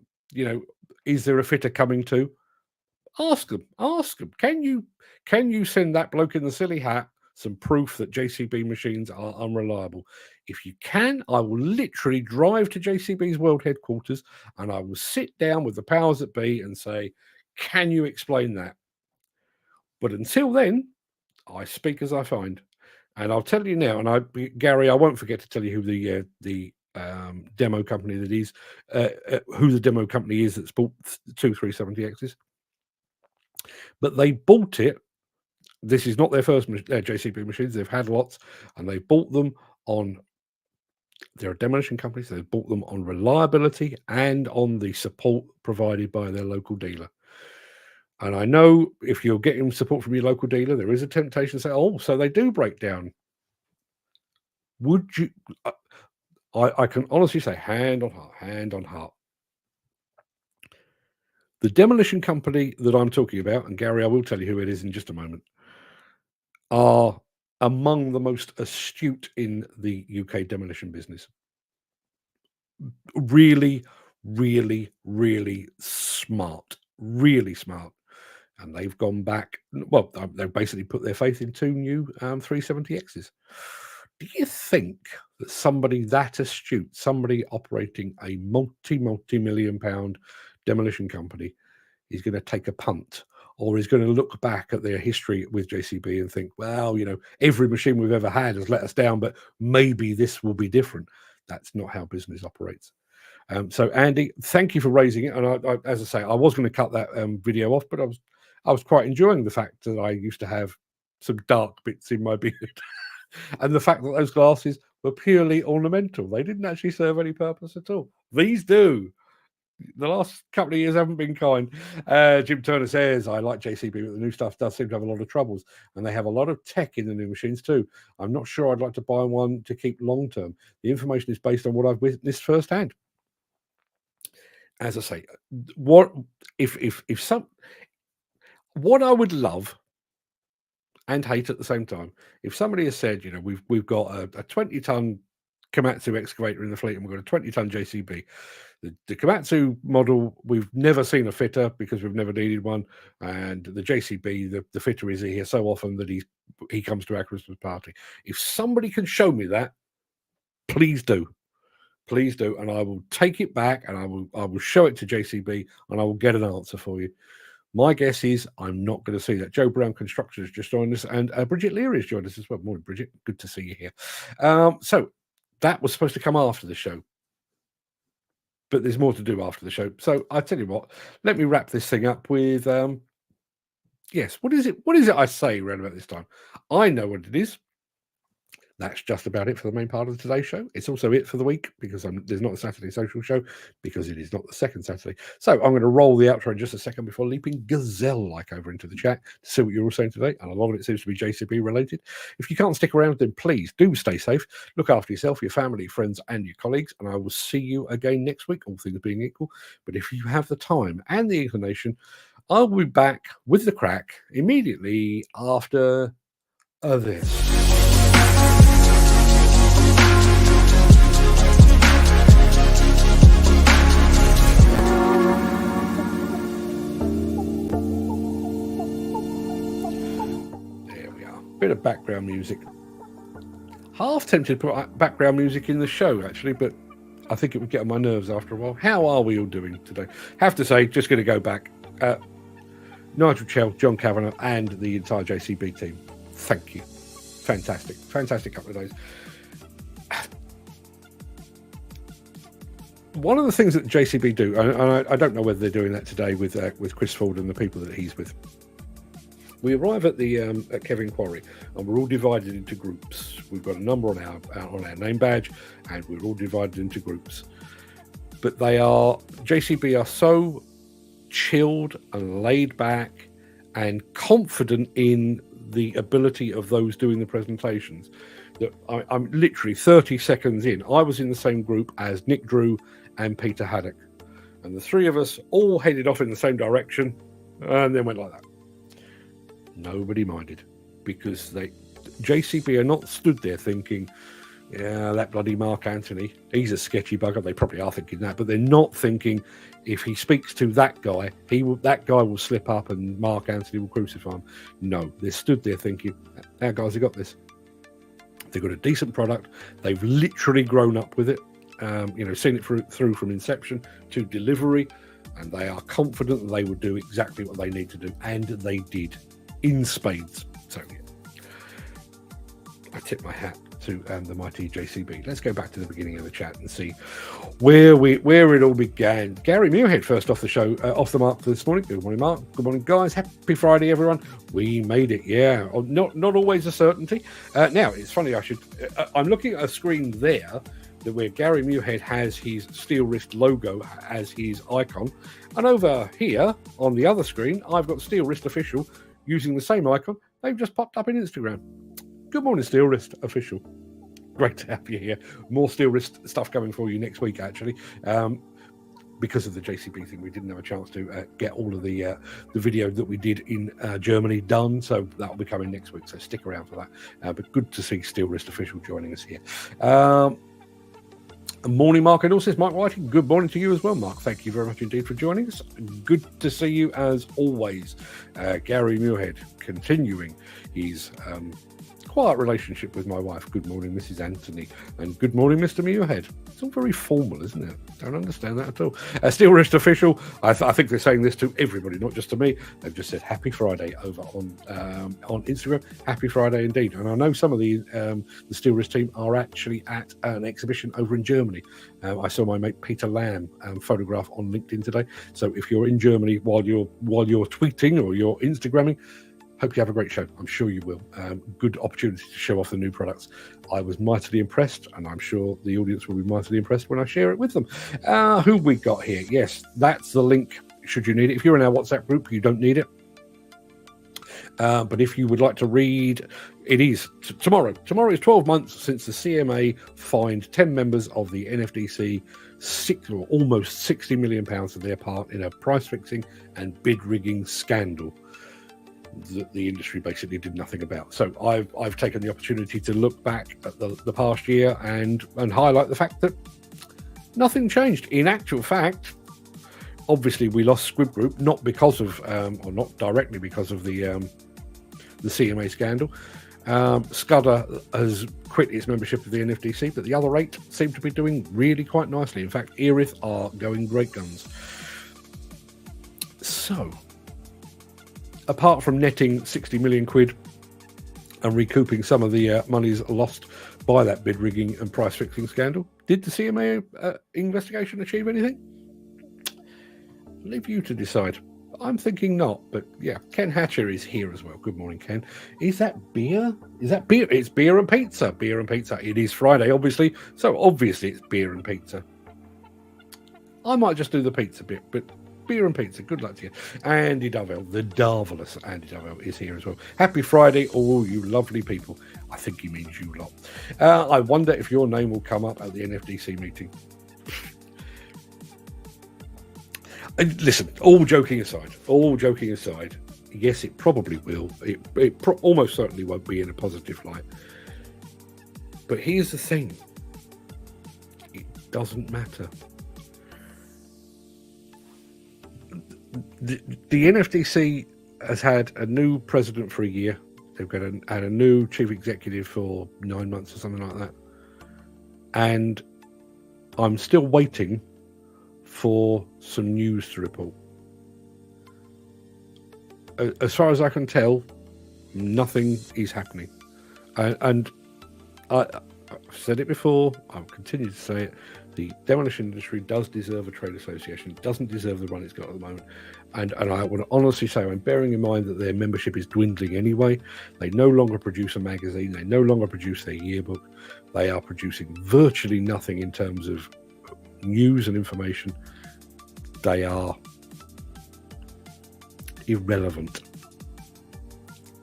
is there a fitter coming to? Ask them. Can you send that bloke in the silly hat some proof that JCB machines are unreliable? If you can, I will literally drive to JCB's world headquarters and I will sit down with the powers that be and say, can you explain that? But until then, I speak as I find. And I'll tell you now, and Gary, I won't forget to tell you who the demo company that is, who the demo company is that's bought 2 370Xs. But they bought it. This is not their first JCB machines. They've had lots, and they bought them on. They're a demolition company, so they bought them on reliability and on the support provided by their local dealer. And I know if you're getting support from your local dealer, there is a temptation to say, "Oh, so they do break down." Would you? I can honestly say, hand on heart. The demolition company that I'm talking about, and Gary, I will tell you who it is in just a moment, are among the most astute in the UK demolition business. Really, really, really smart. Really smart. And they've gone back, well, they've basically put their faith in 2 new 370Xs. Do you think that somebody that astute, somebody operating a multi-million pound demolition company is going to take a punt, or is going to look back at their history with JCB and think, well, every machine we've ever had has let us down, but maybe this will be different? That's not how business operates. So Andy, thank you for raising it. And I, as I say, I was going to cut that video off, but I was quite enjoying the fact that I used to have some dark bits in my beard. And the fact that those glasses were purely ornamental. They didn't actually serve any purpose at all. These do. The last couple of years haven't been kind. Jim Turner says, I like JCB, but the new stuff does seem to have a lot of troubles. And they have a lot of tech in the new machines too. I'm not sure I'd like to buy one to keep long term. The information is based on what I've witnessed firsthand. As I say, what I would love and hate at the same time, if somebody has said, we've got a 20-ton Komatsu excavator in the fleet and we've got a 20-ton JCB. The Komatsu model, we've never seen a fitter because we've never needed one. And the JCB, the fitter is here so often that he comes to our Christmas party. If somebody can show me that, please do. Please do. And I will take it back and I will show it to JCB and I will get an answer for you. My guess is I'm not going to see that. Joe Brown Construction has just joined us, and Bridget Leary has joined us as well. Morning, Bridget. Good to see you here. So that was supposed to come after the show, but there's more to do after the show. So I tell you what, let me wrap this thing up with yes. What is it? What is it I say around about this time? I know what it is. That's just about it for the main part of today's show. It's also it for the week because there's not a Saturday social show because it is not the second Saturday. So I'm going to roll the outro in just a second before leaping gazelle-like over into the chat to see what you're all saying today. And a lot of it seems to be JCB related. If you can't stick around, then please do stay safe. Look after yourself, your family, friends, and your colleagues. And I will see you again next week, all things being equal. But if you have the time and the inclination, I'll be back with the Craic immediately after this. Bit of background music. Half tempted to put background music in the show, actually, but I think it would get on my nerves after a while. How are we all doing today? Have to say, just going to go back. Nigel Chell, John Kavanagh, and the entire JCB team. Thank you. Fantastic. Fantastic couple of days. One of the things that JCB do, and I don't know whether they're doing that today with Chris Ford and the people that he's with. We arrive at the at Kevin Quarry, and we're all divided into groups. We've got a number on our name badge, and we're all divided into groups. But JCB are so chilled and laid back and confident in the ability of those doing the presentations that I'm literally 30 seconds in. I was in the same group as Nick Drew and Peter Haddock, and the three of us all headed off in the same direction, and then went like that. Nobody minded because JCB are not stood there thinking, yeah, that bloody Mark Anthony, he's a sketchy bugger. They probably are thinking that, but they're not thinking if he speaks to that guy, that guy will slip up and Mark Anthony will crucify him. No, they're stood there thinking, our guys have got this. They've got a decent product. They've literally grown up with it. Seen it through from inception to delivery, and they are confident that they will do exactly what they need to do, and they did. In spades. So yeah. I tip my hat to the mighty JCB. Let's go back to the beginning of the chat and see where it all began. Gary Muirhead first off the show, off the mark for this morning. Good morning, Mark. Good morning, guys. Happy Friday, everyone. We made it. Yeah, not always a certainty. Now it's funny. I'm looking at a screen there where Gary Muirhead has his Steel Wrist logo as his icon, and over here on the other screen, I've got Steel Wrist Official. Using the same icon, they've just popped up in Instagram. Good morning, Steel Wrist Official. Great to have you here. More Steel Wrist stuff coming for you next week, actually. Because of the JCB thing, we didn't have a chance to get all of the video that we did in Germany done, so that'll be coming next week, so stick around for that. But good to see Steel Wrist Official joining us here. Morning, Mark. And also, says Mike Whiting. Good morning to you as well, Mark. Thank you very much indeed for joining us. Good to see you as always. Gary Muirhead continuing his quiet relationship with my wife. Good morning, Mrs. Anthony. And good morning, Mr. Muirhead. It's all very formal, isn't it? Don't understand that at all. Steel Wrist Official. I think they're saying this to everybody, not just to me. They've just said Happy Friday over on Instagram. Happy Friday indeed. And I know some of the Steel Wrist team are actually at an exhibition over in Germany. I saw my mate Peter Lamb photograph on LinkedIn today. So if you're in Germany while you're tweeting or you're Instagramming, hope you have a great show. I'm sure you will. Good opportunity to show off the new products. I was mightily impressed, and I'm sure the audience will be mightily impressed when I share it with them. Who we got here? Yes, that's the link, should you need it. If you're in our WhatsApp group, you don't need it. But if you would like to read, it is tomorrow. Tomorrow is 12 months since the CMA fined 10 members of the NFDC almost £60 million of their part in a price fixing and bid rigging scandal that the industry basically did nothing about. So I've taken the opportunity to look back at the past year and highlight the fact that nothing changed. In actual fact, obviously we lost Squib Group, not because of or not directly because of the CMA scandal. Scudder has quit its membership of the NFDC, but the other 8 seem to be doing really quite nicely. In fact, Erith are going great guns. So apart from netting 60 million quid and recouping some of the monies lost by that bid rigging and price fixing scandal, did the CMA investigation achieve anything? Leave you to decide. I'm thinking not, but yeah, Ken Hatcher is here as well. Good morning, Ken. Is that beer? Is that beer? It's beer and pizza. Beer and pizza. It is Friday, obviously, so obviously it's beer and pizza. I might just do the pizza bit, but beer and pizza. Good luck to you. Andy Dovell, the marvelous Andy Dovell, is here as well. Happy Friday, all you lovely people. I think he means you lot. I wonder if your name will come up at the NFDC meeting. And listen, all joking aside, yes, it probably will. It almost certainly won't be in a positive light. But here's the thing. It doesn't matter. The NFDC has had a new president for a year. They've got had a new chief executive for 9 months or something like that. And I'm still waiting for some news to report. As far as I can tell, nothing is happening. And I've said it before, I'll continue to say it, the demolition industry does deserve a trade association. It doesn't deserve the run it's got at the moment. And I want to honestly say, I'm bearing in mind that their membership is dwindling anyway. They no longer produce a magazine. They no longer produce their yearbook. They are producing virtually nothing in terms of news and information. They are irrelevant.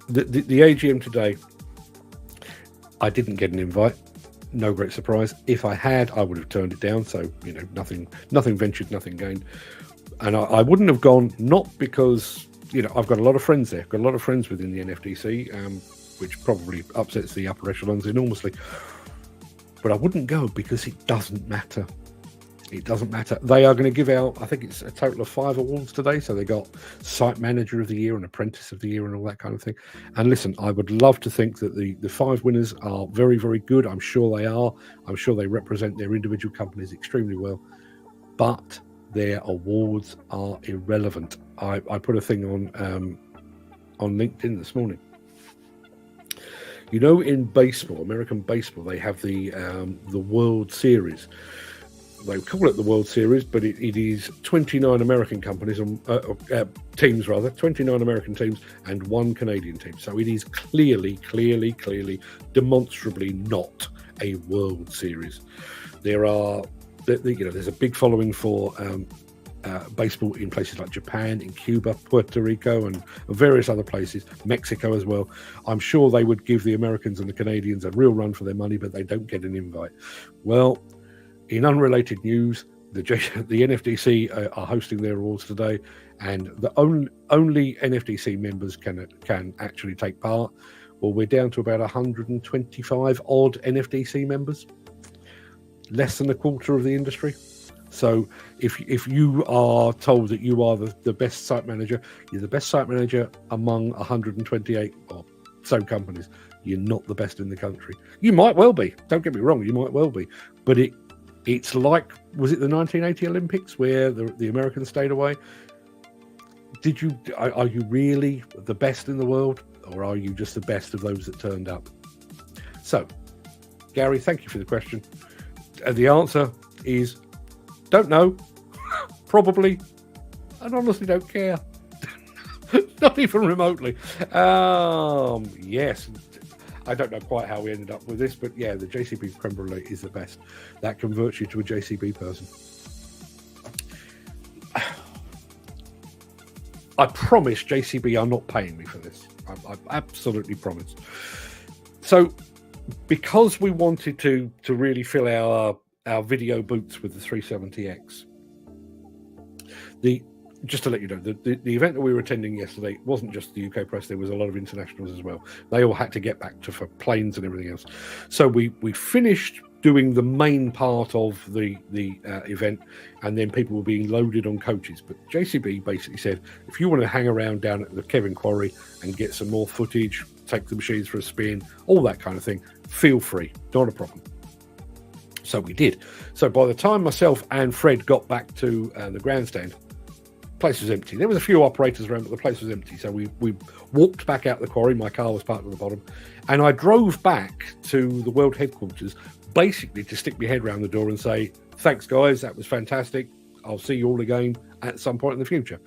The AGM today, I didn't get an invite. No great surprise. If I had, I would have turned it down. So, you know, nothing ventured, nothing gained. And I wouldn't have gone, not because, you know, I've got a lot of friends there. I've got a lot of friends within the NFDC, which probably upsets the upper echelons enormously. But I wouldn't go because it doesn't matter. It doesn't matter. They are going to give out, I think it's a total of 5 awards today. So they got Site Manager of the Year and Apprentice of the Year and all that kind of thing. And listen, I would love to think that the 5 winners are very, very good. I'm sure they are. I'm sure they represent their individual companies extremely well. But their awards are irrelevant. I put a thing on LinkedIn this morning. You know, in baseball, American baseball, they have the World Series. They call it the World Series, but it is 29 American companies, teams rather, 29 American teams and 1 Canadian team. So it is clearly, demonstrably not a World Series. There are, you know, there's a big following for baseball in places like Japan, in Cuba, Puerto Rico, and various other places, Mexico as well. I'm sure they would give the Americans and the Canadians a real run for their money, but they don't get an invite. Well, in unrelated news, the NFDC are hosting their awards today, and the only NFDC members can actually take part. Well, we're down to about 125 odd NFDC members, less than a quarter of the industry. So if you are told that you are the best site manager, you're the best site manager among 128 or so companies. You're not the best in the country. You might well be. Don't get me wrong. You might well be, but it's like, was it the 1980 Olympics where the Americans stayed away? Are you really the best in the world, or are you just the best of those that turned up? So, Gary, thank you for the question. The answer is, don't know, probably, and honestly don't care. Not even remotely. Yes. I don't know quite how we ended up with this, but yeah, the JCB creme brulee is the best. That converts you to a JCB person. I promise JCB are not paying me for this. I absolutely promise. So, because we wanted to really fill our video boots with the 370X, just to let you know, the event that we were attending yesterday wasn't just the UK press. There was a lot of internationals as well. They all had to get back for planes and everything else. So we finished doing the main part of the event, and then people were being loaded on coaches. But JCB basically said, if you want to hang around down at the Kevin Quarry and get some more footage, take the machines for a spin, all that kind of thing, feel free. Not a problem. So we did. So by the time myself and Fred got back to the grandstand, place was empty. There was a few operators around, but the place was empty. So we walked back out the quarry. My car was parked at the bottom, and I drove back to the world headquarters, basically to stick my head around the door and say, "Thanks, guys. That was fantastic. I'll see you all again at some point in the future."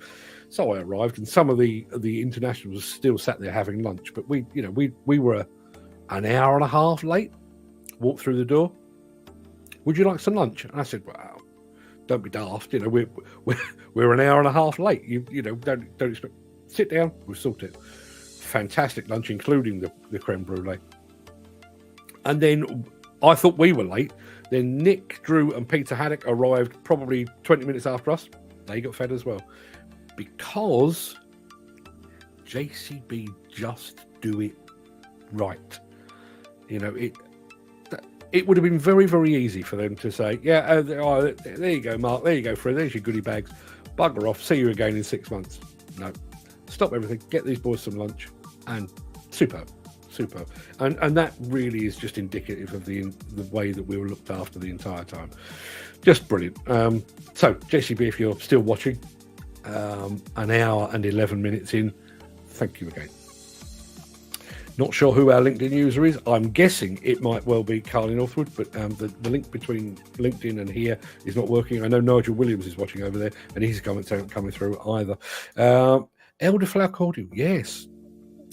So I arrived, and some of the internationals still sat there having lunch. But we were an hour and a half late. Walked through the door. "Would you like some lunch?" And I said, "Well, don't be daft. We're an hour and a half late. Don't expect. Sit down. We'll sort it." Fantastic lunch, including the creme brulee. And then I thought we were late. Then Nick, Drew, and Peter Haddock arrived probably 20 minutes after us. They got fed as well, because JCB just do it right. It would have been very, very easy for them to say, "Yeah, there you go, Mark. There you go, Fred. There's your goodie bags. Bugger off. See you again in 6 months." No, stop everything. Get these boys some lunch, and superb. And that really is just indicative of the way that we were looked after the entire time. Just brilliant. So JCB, if you're still watching, an hour and 11 minutes in, thank you again. Not sure who our LinkedIn user is. I'm guessing it might well be Carly Northwood, but the link between LinkedIn and here is not working. I know Nigel Williams is watching over there, and his comments aren't coming through either. Elderflower cordial, yes.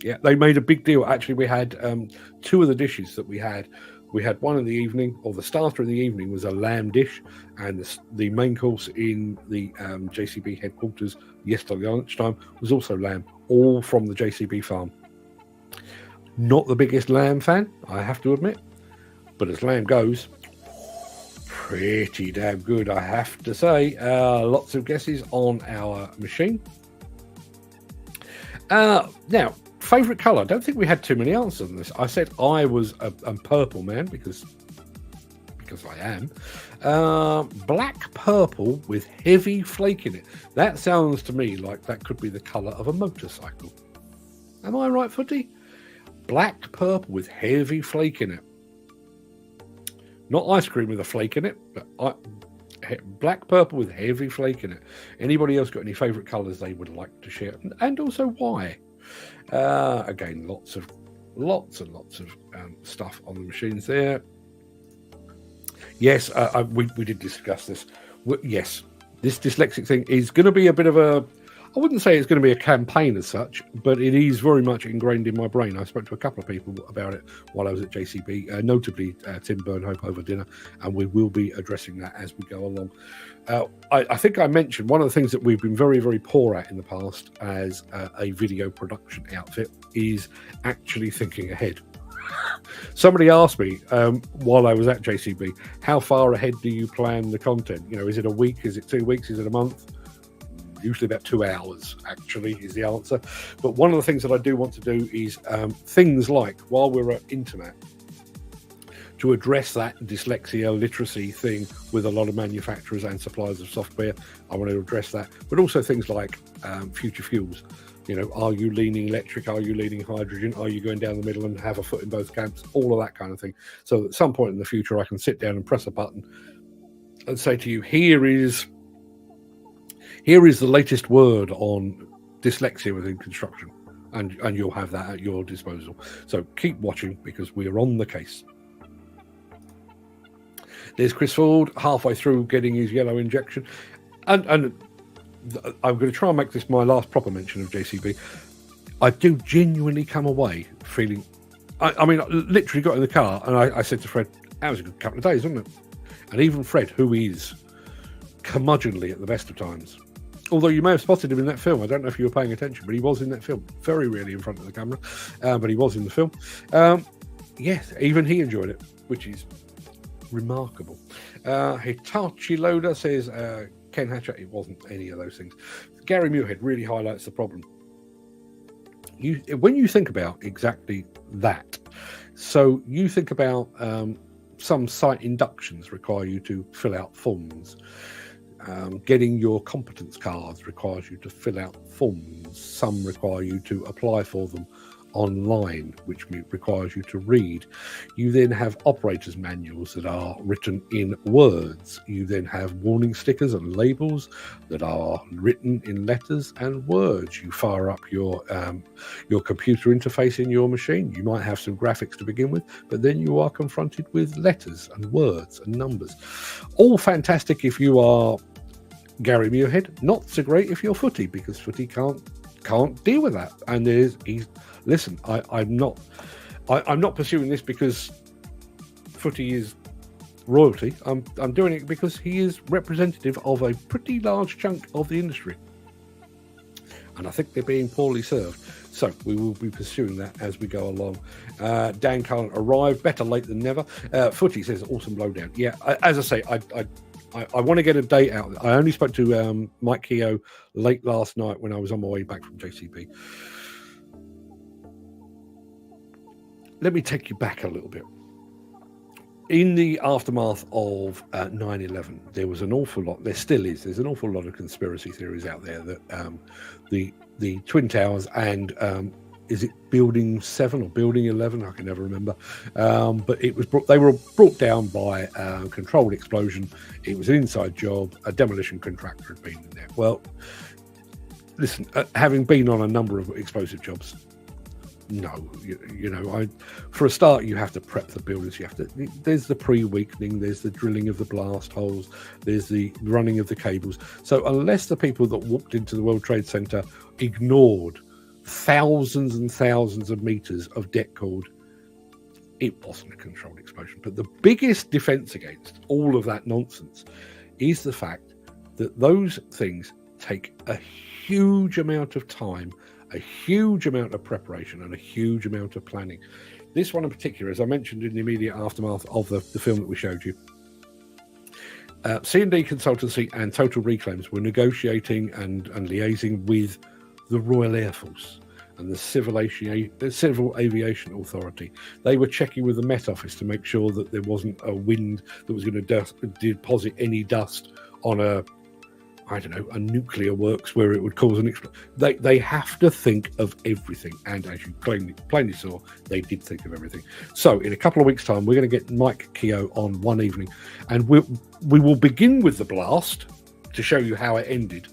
Yeah, they made a big deal. Actually, we had 2 of the dishes that we had. We had one in the evening, or the starter in the evening was a lamb dish, and the main course in the JCB headquarters yesterday lunchtime was also lamb, all from the JCB farm. Not the biggest lamb fan, I have to admit, but as lamb goes, pretty damn good, I have to say. Lots of guesses on our machine. Now, favourite colour. I don't think we had too many answers on this. I said I was a purple man because I am. Black purple with heavy flake in it. That sounds to me like that could be the colour of a motorcycle. Am I right, Footy? Black purple with heavy flake in it. Not ice cream with a flake in it, but black purple with heavy flake in it. Anybody else got any favourite colours they would like to share? And also why? Again, lots and lots of stuff on the machines there. Yes, we did discuss this. Yes, this dyslexic thing is going to be a bit of a, I wouldn't say it's going to be a campaign as such, but it is very much ingrained in my brain. I spoke to a couple of people about it while I was at JCB, notably Tim Burnhope over dinner, and we will be addressing that as we go along. I think I mentioned one of the things that we've been very, very poor at in the past as a video production outfit is actually thinking ahead. Somebody asked me while I was at JCB, how far ahead do you plan the content? Is it a week? Is it 2 weeks? Is it a month? Usually about 2 hours, actually, is the answer. But one of the things that I do want to do is things like, while we're at Intermat, to address that dyslexia literacy thing with a lot of manufacturers and suppliers of software. I want to address that, but also things like future fuels. Are you leaning electric? Are you leaning hydrogen? Are you going down the middle and have a foot in both camps? All of that kind of thing. So at some point in the future, I can sit down and press a button and say to you, here is the latest word on dyslexia within construction, and you'll have that at your disposal. So keep watching, because we're on the case. There's Chris Ford halfway through getting his yellow injection, and I'm going to try and make this my last proper mention of JCB. I do genuinely come away feeling, I mean, I literally got in the car and I said to Fred, that was a good couple of days, wasn't it? And even Fred, who is curmudgeonly at the best of times, although you may have spotted him in that film, I don't know if you were paying attention, but he was in that film, very rarely in front of the camera, but he was in the film. Yes, even he enjoyed it, which is remarkable. Hitachi Loader says, Ken Hatcher, it wasn't any of those things. Gary Muirhead really highlights the problem. When you think about exactly that, so you think about some site inductions require you to fill out forms. Getting your competence cards requires you to fill out forms. Some require you to apply for them online, which requires you to read. You then have operators manuals that are written in words. You then have warning stickers and labels that are written in letters and words. You fire up your computer interface in your machine. You might have some graphics to begin with, but then you are confronted with letters and words and numbers. All fantastic if you are Gary Muirhead, not so great if you're Footy, because Footy can't deal with that. And listen, I'm not pursuing this because Footy is royalty. I'm doing it because he is representative of a pretty large chunk of the industry, and I think they're being poorly served. So we will be pursuing that as we go along. Dan Cullen arrived, better late than never. Footy says awesome lowdown. Yeah, as I say, I want to get a date out. I only spoke to Mike Keogh late last night when I was on my way back from JCB. Let me take you back a little bit. In the aftermath of 9/11, there was an awful lot. There still is. There's an awful lot of conspiracy theories out there that the Twin Towers and is it Building 7 or Building 11? I can never remember. But they were brought down by a controlled explosion. It was an inside job. A demolition contractor had been in there. Well, listen, having been on a number of explosive jobs, no, for a start, you have to prep the builders. There's the pre-weakening, there's the drilling of the blast holes, there's the running of the cables. So unless the people that walked into the World Trade Center ignored thousands and thousands of meters of deck cord, it wasn't a controlled explosion. But the biggest defense against all of that nonsense is the fact that those things take a huge amount of time, a huge amount of preparation, and a huge amount of planning. This one in particular, as I mentioned in the immediate aftermath of the film that we showed you, C&D Consultancy and Total Reclaims were negotiating and liaising with the Royal Air Force and the Civil Aviation Authority. They were checking with the Met Office to make sure that there wasn't a wind that was going to deposit any dust on a nuclear works where it would cause an explosion. They have to think of everything, and as you plainly saw, they did think of everything. So in a couple of weeks' time, we're going to get Mike Keogh on one evening, and we will begin with the blast to show you how it ended.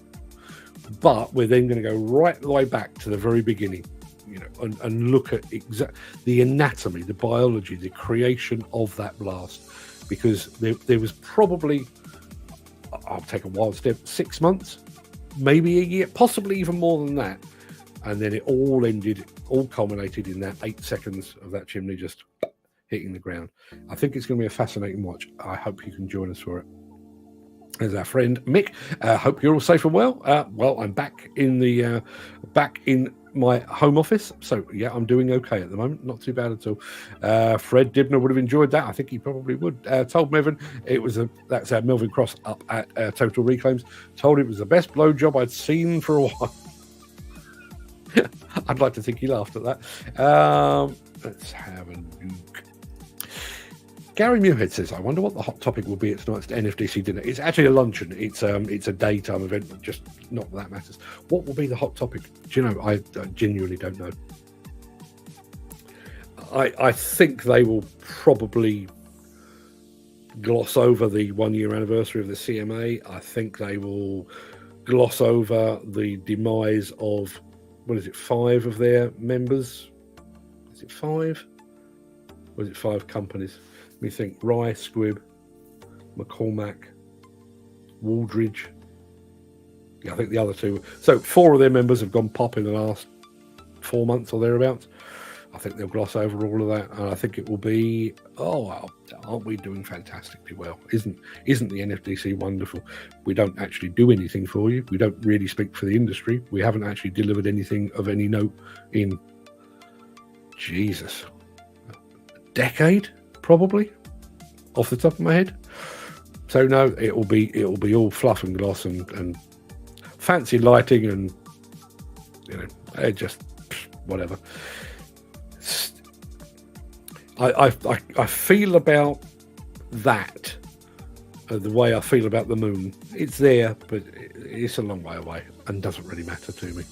But we're then going to go right the way back to the very beginning, and look at the anatomy, the biology, the creation of that blast, because there was probably, I'll take a wild step, 6 months, maybe a year, possibly even more than that. And then it all culminated in that 8 seconds of that chimney just hitting the ground. I think it's going to be a fascinating watch. I hope you can join us for it. There's our friend Mick. Hope you're all safe and well. Well, I'm back in my home office, so yeah, I'm doing okay at the moment. Not too bad at all. Fred Dibner would have enjoyed that. I think he probably would. Told Melvin that's Melvin Cross up at Total Reclaims. Told it was the best blowjob I'd seen for a while. I'd like to think he laughed at that. Let's have a look. Gary Muirhead says, I wonder what the hot topic will be at tonight's NFDC dinner. It's actually a luncheon. It's a daytime event, but just not that matters. What will be the hot topic? Do you know? I genuinely don't know. I think they will probably gloss over the 1 year anniversary of the CMA. I think they will gloss over the demise of, 5 of their members? Is it 5? Or is it 5 companies? Let me think. Rye, Squibb, McCormack, Waldridge. Yeah, I think the other 2. So 4 of their members have gone pop in the last 4 months or thereabouts. I think they'll gloss over all of that, and I think it will be, aren't we doing fantastically well? Isn't the NFDC wonderful? We don't actually do anything for you. We don't really speak for the industry. We haven't actually delivered anything of any note in, a decade, probably, off the top of my head. So no, it'll be all fluff and gloss and fancy lighting and just whatever. I feel about that the way I feel about the moon. It's there, but it's a long way away and doesn't really matter to me.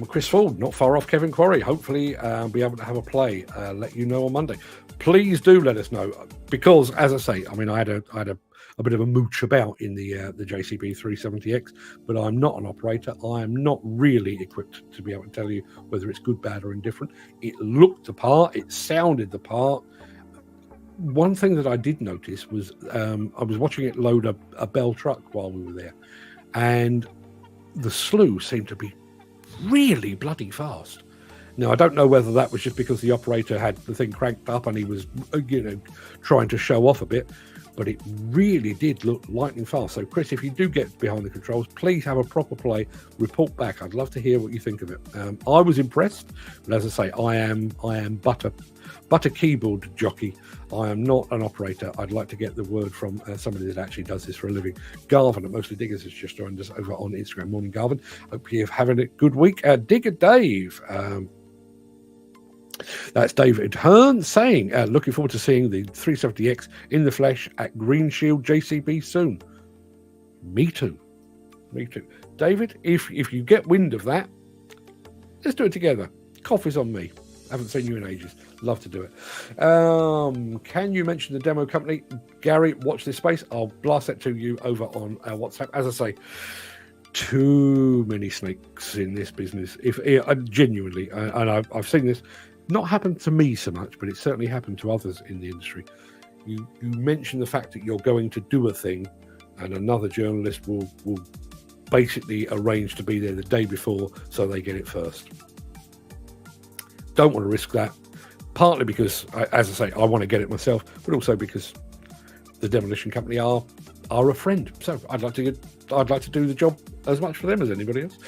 Chris Ford, not far off Kevin Quarry. Hopefully, be able to have a play. Let you know on Monday. Please do let us know, because, as I say, I mean, I had a bit of a mooch about in the JCB 370X, but I'm not an operator. I am not really equipped to be able to tell you whether it's good, bad, or indifferent. It looked the part. It sounded the part. One thing that I did notice was I was watching it load a Bell truck while we were there, and the slew seemed to be really bloody fast. Now, I don't know whether that was just because the operator had the thing cranked up and he was, trying to show off a bit, but it really did look lightning fast. So, Chris, if you do get behind the controls, please have a proper play, report back. I'd love to hear what you think of it. I was impressed, but as I say, I am butter keyboard jockey. I am not an operator. I'd like to get the word from somebody that actually does this for a living. Garvin at Mostly Diggers has just joined us over on Instagram. Morning, Garvin. Hope you're having a good week. Digger Dave. That's David Hearn saying, looking forward to seeing the 370X in the flesh at Green Shield JCB soon. Me too. David, if you get wind of that, let's do it together. Coffee's on me. Haven't seen you in ages. Love to do it. Can you mention the demo company? Gary, watch this space. I'll blast that to you over on WhatsApp. As I say, too many snakes in this business. If genuinely, and I've seen this not happen to me so much, but it certainly happened to others in the industry. You mention the fact that you're going to do a thing, and another journalist will basically arrange to be there the day before so they get it first. Don't want to risk that, partly because, as I say, I want to get it myself, but also because the Demolition Company are a friend. So I'd like to do the job as much for them as anybody else.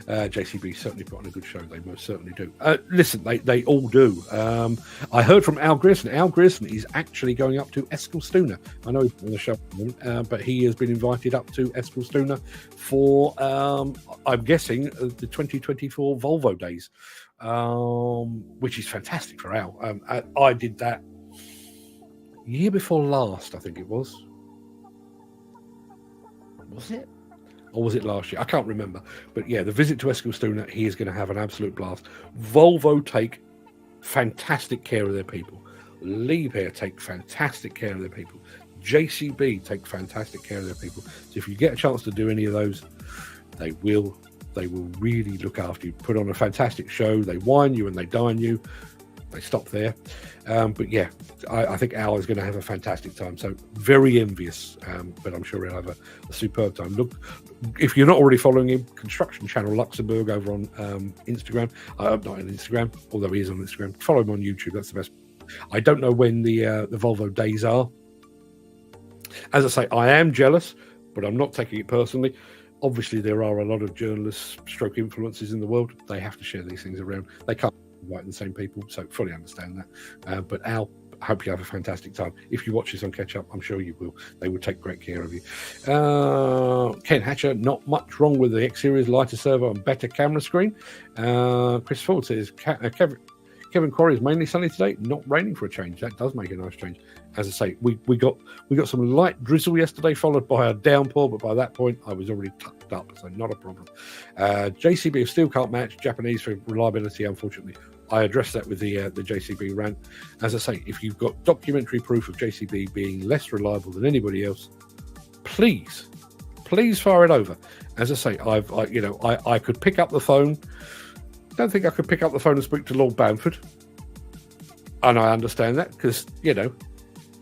JCB certainly put on a good show. They most certainly do. Listen, they all do. I heard from Al Grierson. Al Grierson is actually going up to Eskilstuna. I know he's on the show, but he has been invited up to Eskilstuna for, I'm guessing, the 2024 Volvo days, which is fantastic for Al. I did that year before last, I think it was. Was it? Or was it last year? I can't remember. But yeah, the visit to Eskilstuna, he is going to have an absolute blast. Volvo take fantastic care of their people. Liebherr take fantastic care of their people. JCB take fantastic care of their people. So if you get a chance to do any of those, they will really look after you. Put on a fantastic show. They wine you and they dine you. They stop there. But yeah, I think Al is going to have a fantastic time. So very envious, but I'm sure he'll have a superb time. Look, if you're not already following him, Construction Channel Luxembourg over on Instagram. Not on Instagram, although he is on Instagram. Follow him on YouTube. That's the best. I don't know when the Volvo days are. As I say, I am jealous, but I'm not taking it personally. Obviously, there are a lot of journalists, stroke influencers in the world. They have to share these things around. They can't invite the same people, so fully understand that. But Al, I hope you have a fantastic time. If you watch this on Catch Up, I'm sure you will. They will take great care of you. Ken Hatcher, not much wrong with the X-Series lighter servo and better camera screen. Chris Ford says, Kevin Quarry is mainly sunny today, not raining for a change. That does make a nice change. As I say, we got some light drizzle yesterday, followed by a downpour, but by that point I was already tucked up, so not a problem. JCB still can't match Japanese for reliability, unfortunately. I addressed that with the JCB rant. As I say, if you've got documentary proof of JCB being less reliable than anybody else, please fire it over. As I say, I could pick up the phone. Don't think I could pick up the phone and speak to Lord Bamford, and I understand that because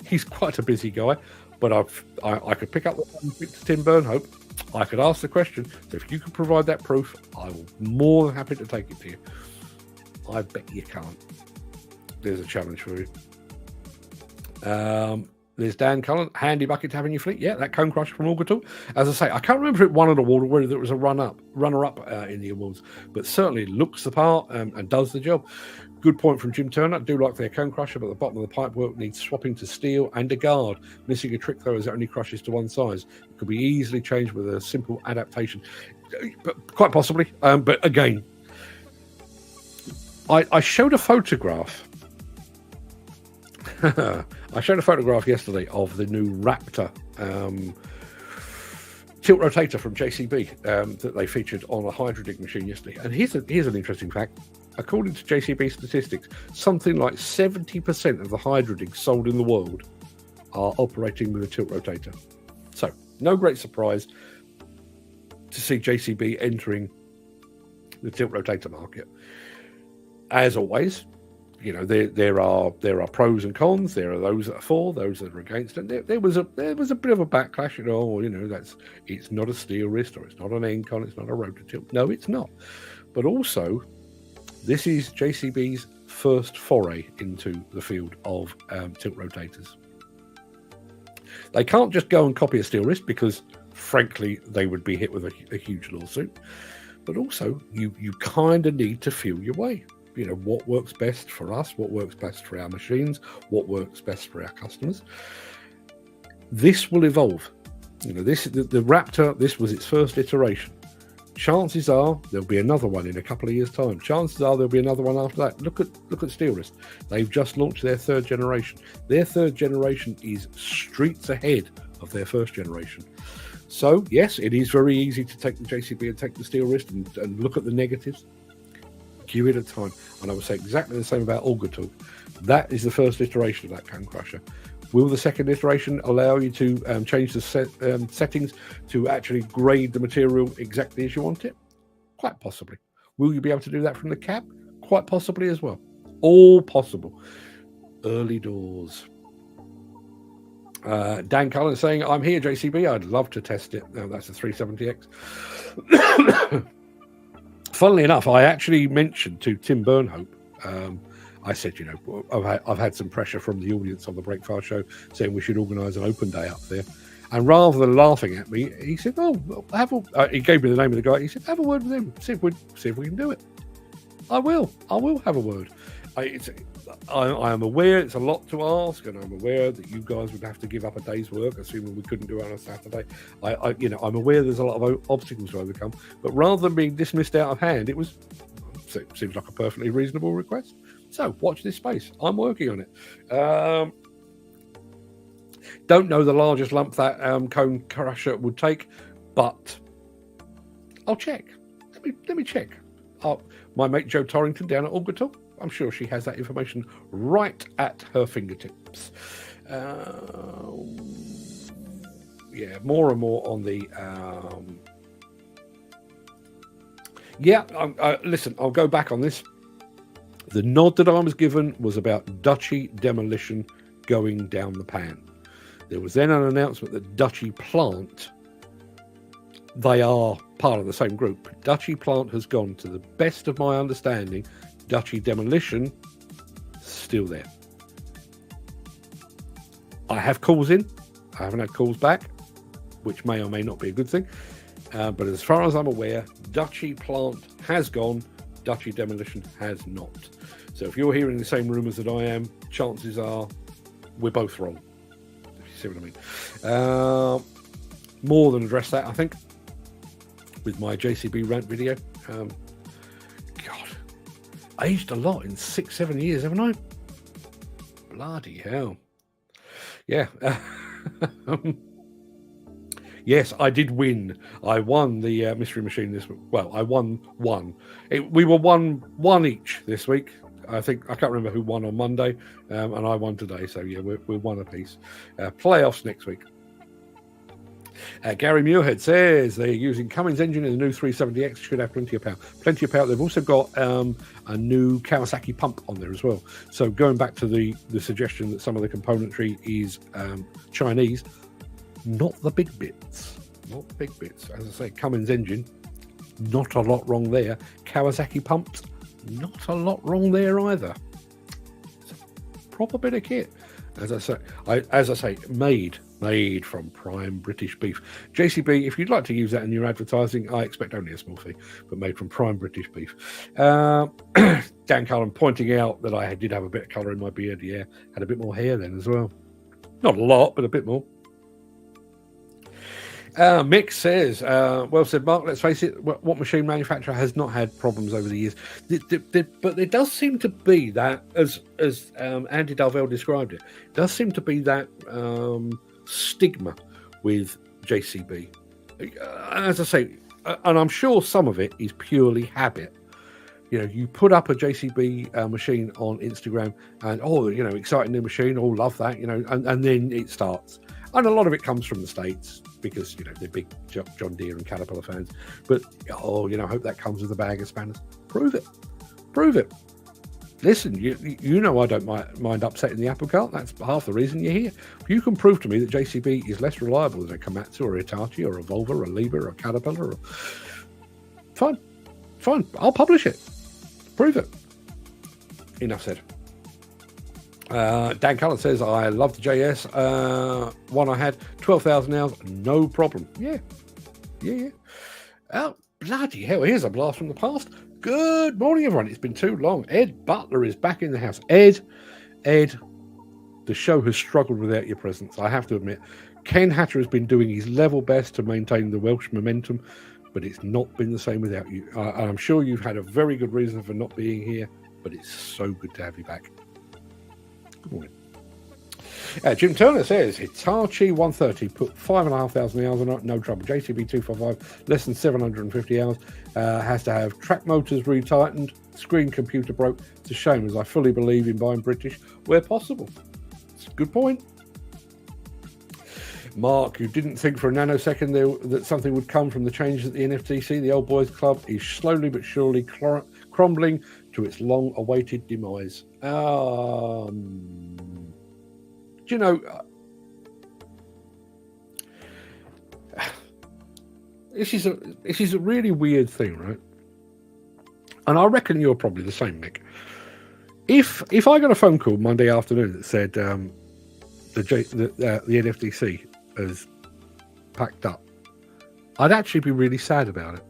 he's quite a busy guy. But I could pick up the phone and speak to Tim Burnhope. I could ask the question. So if you can provide that proof, I will more than happy to take it to you. I bet you can't. There's a challenge for you. There's Dan Cullen, handy bucket to have in your fleet. Yeah, that cone crusher from Auger Torque. As I say, I can't remember if it won an award or whether it was a runner-up in the awards, but certainly looks the part and does the job. Good point from Jim Turner. Do like their cone crusher, but the bottom of the pipework needs swapping to steel and a guard. Missing a trick, though, is it only crushes to one size. It could be easily changed with a simple adaptation. But quite possibly. But again, I showed a photograph. I showed a photograph yesterday of the new Raptor tilt rotator from JCB that they featured on a Hydrodig machine yesterday. And here's an interesting fact. According to JCB statistics, something like 70% of the Hydrodigs sold in the world are operating with a tilt rotator. So, no great surprise to see JCB entering the tilt rotator market. As always, you know, there are pros and cons. There are those that are for, those that are against. And there was a bit of a backlash. It's not a steel wrist, or it's not an Encon, it's not a rototilt. No, it's not. But also, this is JCB's first foray into the field of tilt rotators. They can't just go and copy a steel wrist because, frankly, they would be hit with a huge lawsuit. But also, you kind of need to feel your way. You know, what works best for us, what works best for our machines, what works best for our customers. This will evolve. You know, the Raptor, this was its first iteration. Chances are there'll be another one in a couple of years' time. Chances are there'll be another one after that. Look at Steel Wrist. They've just launched their third generation. Their third generation is streets ahead of their first generation. So, yes, it is very easy to take the JCB and take the Steel Wrist and look at the negatives. Give it a time. And I would say exactly the same about Auger Torque. That is the first iteration of that cone crusher. Will the second iteration allow you to change the settings to actually grade the material exactly as you want it? Quite possibly. Will you be able to do that from the cab? Quite possibly as well. All possible. Early doors. Dan Cullen is saying, I'm here, JCB. I'd love to test it. No, that's a 370X. Funnily enough, I actually mentioned to Tim Burnhope, I said, you know, I've had some pressure from the audience on the Breakfast Show saying we should organise an open day up there. And rather than laughing at me, he said, he gave me the name of the guy. He said, have a word with him, see if we can do it. I will have a word. I am aware it's a lot to ask, and I'm aware that you guys would have to give up a day's work, assuming we couldn't do it on a Saturday. I'm aware there's a lot of obstacles to overcome, but rather than being dismissed out of hand, it seems like a perfectly reasonable request. So watch this space. I'm working on it. Don't know the largest lump that cone crusher would take, but I'll check. Let me check. My mate Jo Torrington down at Auger Torque, I'm sure she has that information right at her fingertips. More and more on the... listen, I'll go back on this. The nod that I was given was about Duchy Demolition going down the pan. There was then an announcement that Duchy Plant, they are part of the same group. Duchy Plant has gone, to the best of my understanding. Duchy Demolition, still there. I have calls in. I haven't had calls back, which may or may not be a good thing. But as far as I'm aware, Duchy Plant has gone. Duchy Demolition has not. So if you're hearing the same rumours that I am, chances are we're both wrong. If you see what I mean. More than address that, I think, with my JCB rant video. God, aged a lot in 6-7 years, haven't I? Bloody hell. Yeah. Yes, I did win. I won the mystery machine this week. Well, I won one. We were one each this week. I think I can't remember who won on Monday, and I won today. So yeah, we're one apiece. Playoffs next week. Gary Muirhead says they're using Cummins engine in the new 370X. Should have plenty of power. Plenty of power. They've also got a new Kawasaki pump on there as well. So going back to the suggestion that some of the componentry is Chinese. Not the big bits. Not the big bits. As I say, Cummins engine, not a lot wrong there. Kawasaki pumps, not a lot wrong there either. It's a proper bit of kit. As I say, made from prime British beef. JCB, if you'd like to use that in your advertising, I expect only a small fee, but made from prime British beef. Dan Cullen pointing out that I did have a bit of colour in my beard. Yeah, had a bit more hair then as well. Not a lot, but a bit more. Mick says, well said, Mark. Let's face it, what machine manufacturer has not had problems over the years? But there does seem to be that, as Andy Darvell described it, does seem to be that stigma with JCB. as I say, and I'm sure some of it is purely habit. You know, you put up a JCB machine on Instagram and, exciting new machine, love that, and then it starts. And a lot of it comes from the States because, they're big John Deere and Caterpillar fans. But, hope that comes with a bag of spanners. Prove it. Listen, you know I don't mind upsetting the apple cart. That's half the reason you're here. If you can prove to me that JCB is less reliable than a Komatsu or a Hitachi or a Volvo or a Liebherr or a Caterpillar, fine. I'll publish it. Prove it. Enough said. Dan Cullen says, I love the JS. One I had, 12,000 hours, no problem. Yeah. Oh, bloody hell, here's a blast from the past. Good morning, everyone. It's been too long. Ed Butler is back in the house. Ed, the show has struggled without your presence, I have to admit. Ken Hatter has been doing his level best to maintain the Welsh momentum, but it's not been the same without you. I'm sure you've had a very good reason for not being here, but it's so good to have you back. Good morning. Jim Turner says Hitachi 130 put 5,500 hours on it, no trouble. JCB 255 less than 750 hours. Has to have track motors retightened, screen computer broke. It's a shame, as I fully believe in buying British where possible. It's a good point. Mark, you didn't think for a nanosecond that something would come from the changes at the NFTC. The old boys club is slowly but surely crumbling to its long-awaited demise. Do you know, this is a really weird thing, right? And I reckon you're probably the same, Mick. If I got a phone call Monday afternoon that said the NFTC has packed up, I'd actually be really sad about it.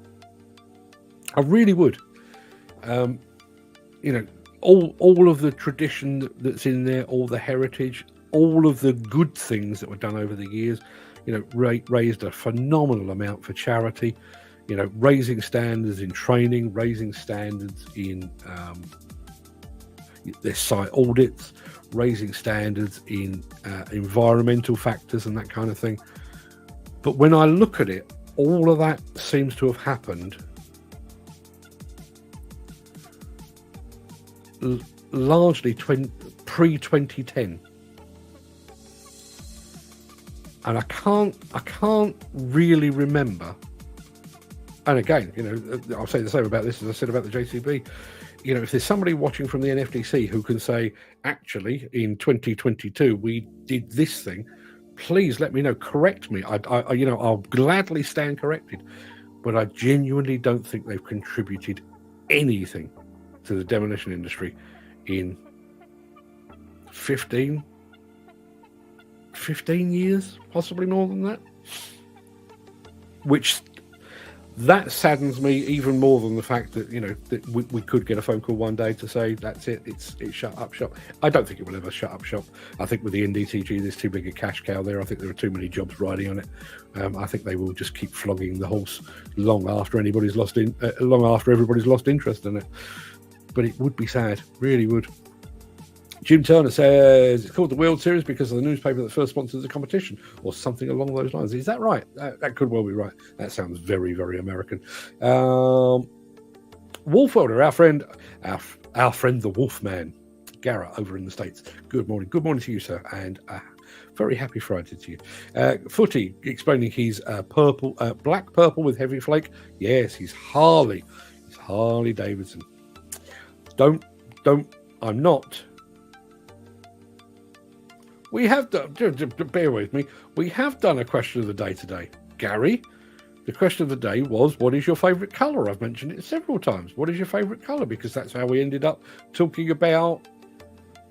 I really would. All of the tradition that's in there, all the heritage, all of the good things that were done over the years, raised a phenomenal amount for charity, raising standards in training, raising standards in their site audits, raising standards in environmental factors and that kind of thing. But when I look at it, all of that seems to have happened largely pre-2010. And I can't really remember. And again, I'll say the same about this as I said about the JCB. If there's somebody watching from the NFTC who can say, actually, in 2022 we did this thing, please let me know. Correct me. I'll gladly stand corrected. But I genuinely don't think they've contributed anything to the demolition industry in 15 years, possibly more than that. Which that saddens me even more than the fact that that we could get a phone call one day to say that's it, it's shut up shop. I don't think it will ever shut up shop. I think with the NDTG there's too big a cash cow there. I think there are too many jobs riding on it. I think they will just keep flogging the horse long after everybody's lost interest in it. But it would be sad, really would. Jim Turner says it's called the World Series because of the newspaper that first sponsors the competition, or something along those lines. Is that right? That could well be right. That sounds very, very American. Wolfwelder, our friend the Wolfman, Garrett over in the States. Good morning to you, sir, and very happy Friday to you. Footy explaining he's black purple with heavy flake. Yes, he's Harley Davidson. I'm not. We have done, bear with me, we have done a question of the day today. Gary, the question of the day was, what is your favourite colour? I've mentioned it several times. What is your favourite colour? Because that's how we ended up talking about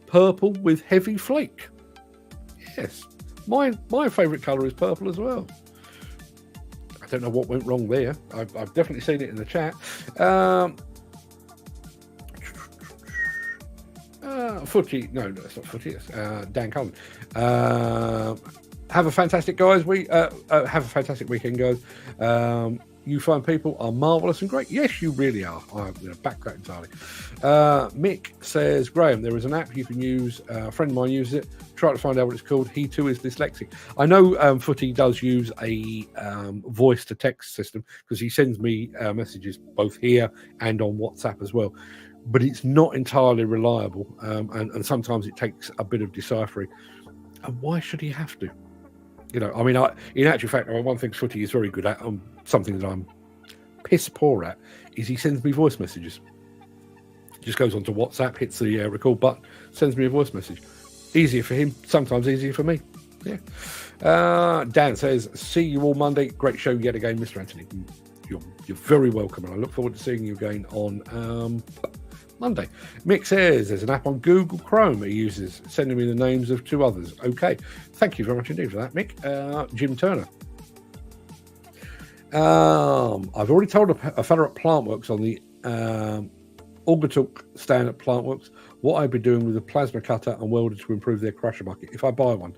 purple with heavy flake. Yes, my favourite colour is purple as well. I don't know what went wrong there. I've definitely seen it in the chat. Footy, no, it's not Footy. It's Dan Cullen. Have a fantastic have a fantastic weekend, guys. You fine people are marvellous and great. Yes, you really are. I'm going to back that entirely. Mick says, Graham, there is an app you can use. A friend of mine uses it try to find out what it's called. He too is dyslexic. I know Footy does use a voice to text system because he sends me messages both here and on WhatsApp as well. But it's not entirely reliable, and sometimes it takes a bit of deciphering. And why should he have to? You know, I mean, in actual fact, one thing Footy is very good at, something that I'm piss poor at, is he sends me voice messages. Just goes onto WhatsApp, hits the record button, sends me a voice message. Easier for him, sometimes easier for me. Yeah. Dan says, see you all Monday. Great show yet again, Mr. Anthony. You're very welcome, and I look forward to seeing you again on Monday. Mick says there's an app on Google Chrome he uses, sending me the names of 2 others. Okay, thank you very much indeed for that, Mick. Jim Turner. I've already told a fella at Plantworks on the Auger Torque stand at Plantworks what I'd be doing with a plasma cutter and welder to improve their crusher bucket if I buy one,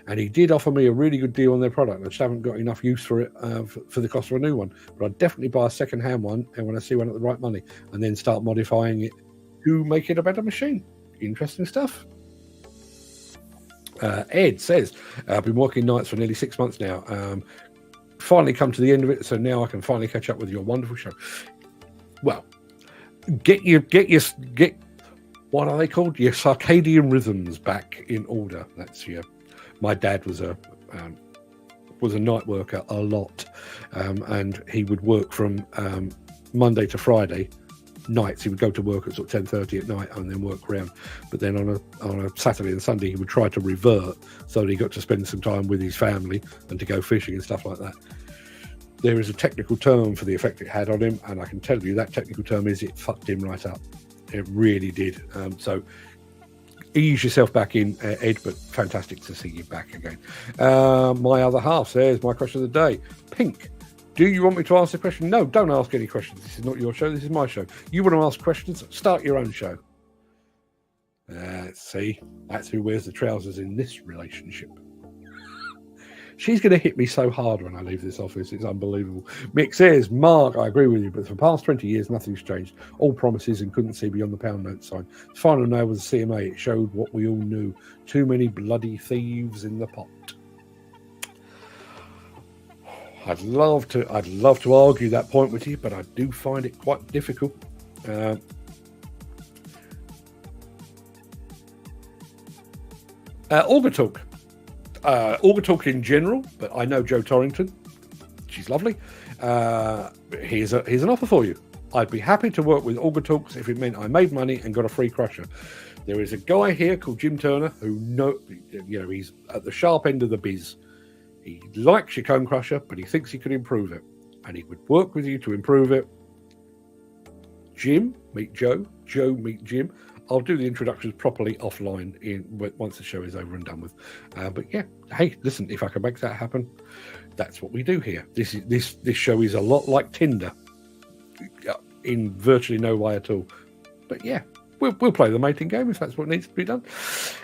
and he did offer me a really good deal on their product. I just haven't got enough use for it for the cost of a new one, but I'd definitely buy a second-hand one, and when I see one at the right money, and then start modifying it to make it a better machine. Interesting stuff. Ed says, I've been working nights for nearly 6 months now. Finally come to the end of it, so now I can finally catch up with your wonderful show. Well, get what are they called? Your circadian rhythms back in order. That's my dad was a night worker a lot, and he would work from Monday to Friday nights. He would go to work at sort of 10:30 at night and then work around. But then on a Saturday and Sunday, he would try to revert so that he got to spend some time with his family and to go fishing and stuff like that. There is a technical term for the effect it had on him, and I can tell you that technical term is it fucked him right up. It really did. So ease yourself back in, Ed, but fantastic to see you back again. My other half says, my question of the day. Pink, do you want me to ask the question? No, don't ask any questions. This is not your show. This is my show. You want to ask questions? Start your own show. See, that's who wears the trousers in this relationship. She's going to hit me so hard when I leave this office. It's unbelievable. Mick says, Mark, I agree with you, but for the past 20 years, nothing's changed. All promises and couldn't see beyond the pound note sign. The final nail was the CMA. It showed what we all knew. Too many bloody thieves in the pot. I'd love to argue that point with you, but I do find it quite difficult. Auger Torque. Auger Torque in general, but I know Jo Torrington. She's lovely. Here's an offer for you. I'd be happy to work with Auger Torques if it meant I made money and got a free crusher. There is a guy here called Jim Turner who he's at the sharp end of the biz. He likes your cone crusher, but he thinks he could improve it, and he would work with you to improve it. Jim, meet Joe. Joe, meet Jim. I'll do the introductions properly offline once the show is over and done with. But yeah, hey, listen, if I can make that happen, that's what we do here. This show is a lot like Tinder, in virtually no way at all. But yeah, we'll play the mating game if that's what needs to be done.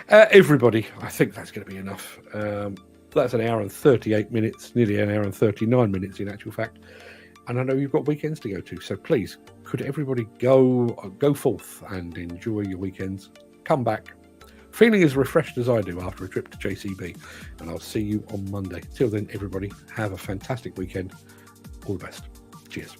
Everybody, I think that's going to be enough. That's an hour and 38 minutes, nearly an hour and 39 minutes in actual fact. And I know you've got weekends to go to, so please, could everybody go forth and enjoy your weekends? Come back feeling as refreshed as I do after a trip to JCB, and I'll see you on Monday. Till then, everybody, have a fantastic weekend. All the best. Cheers.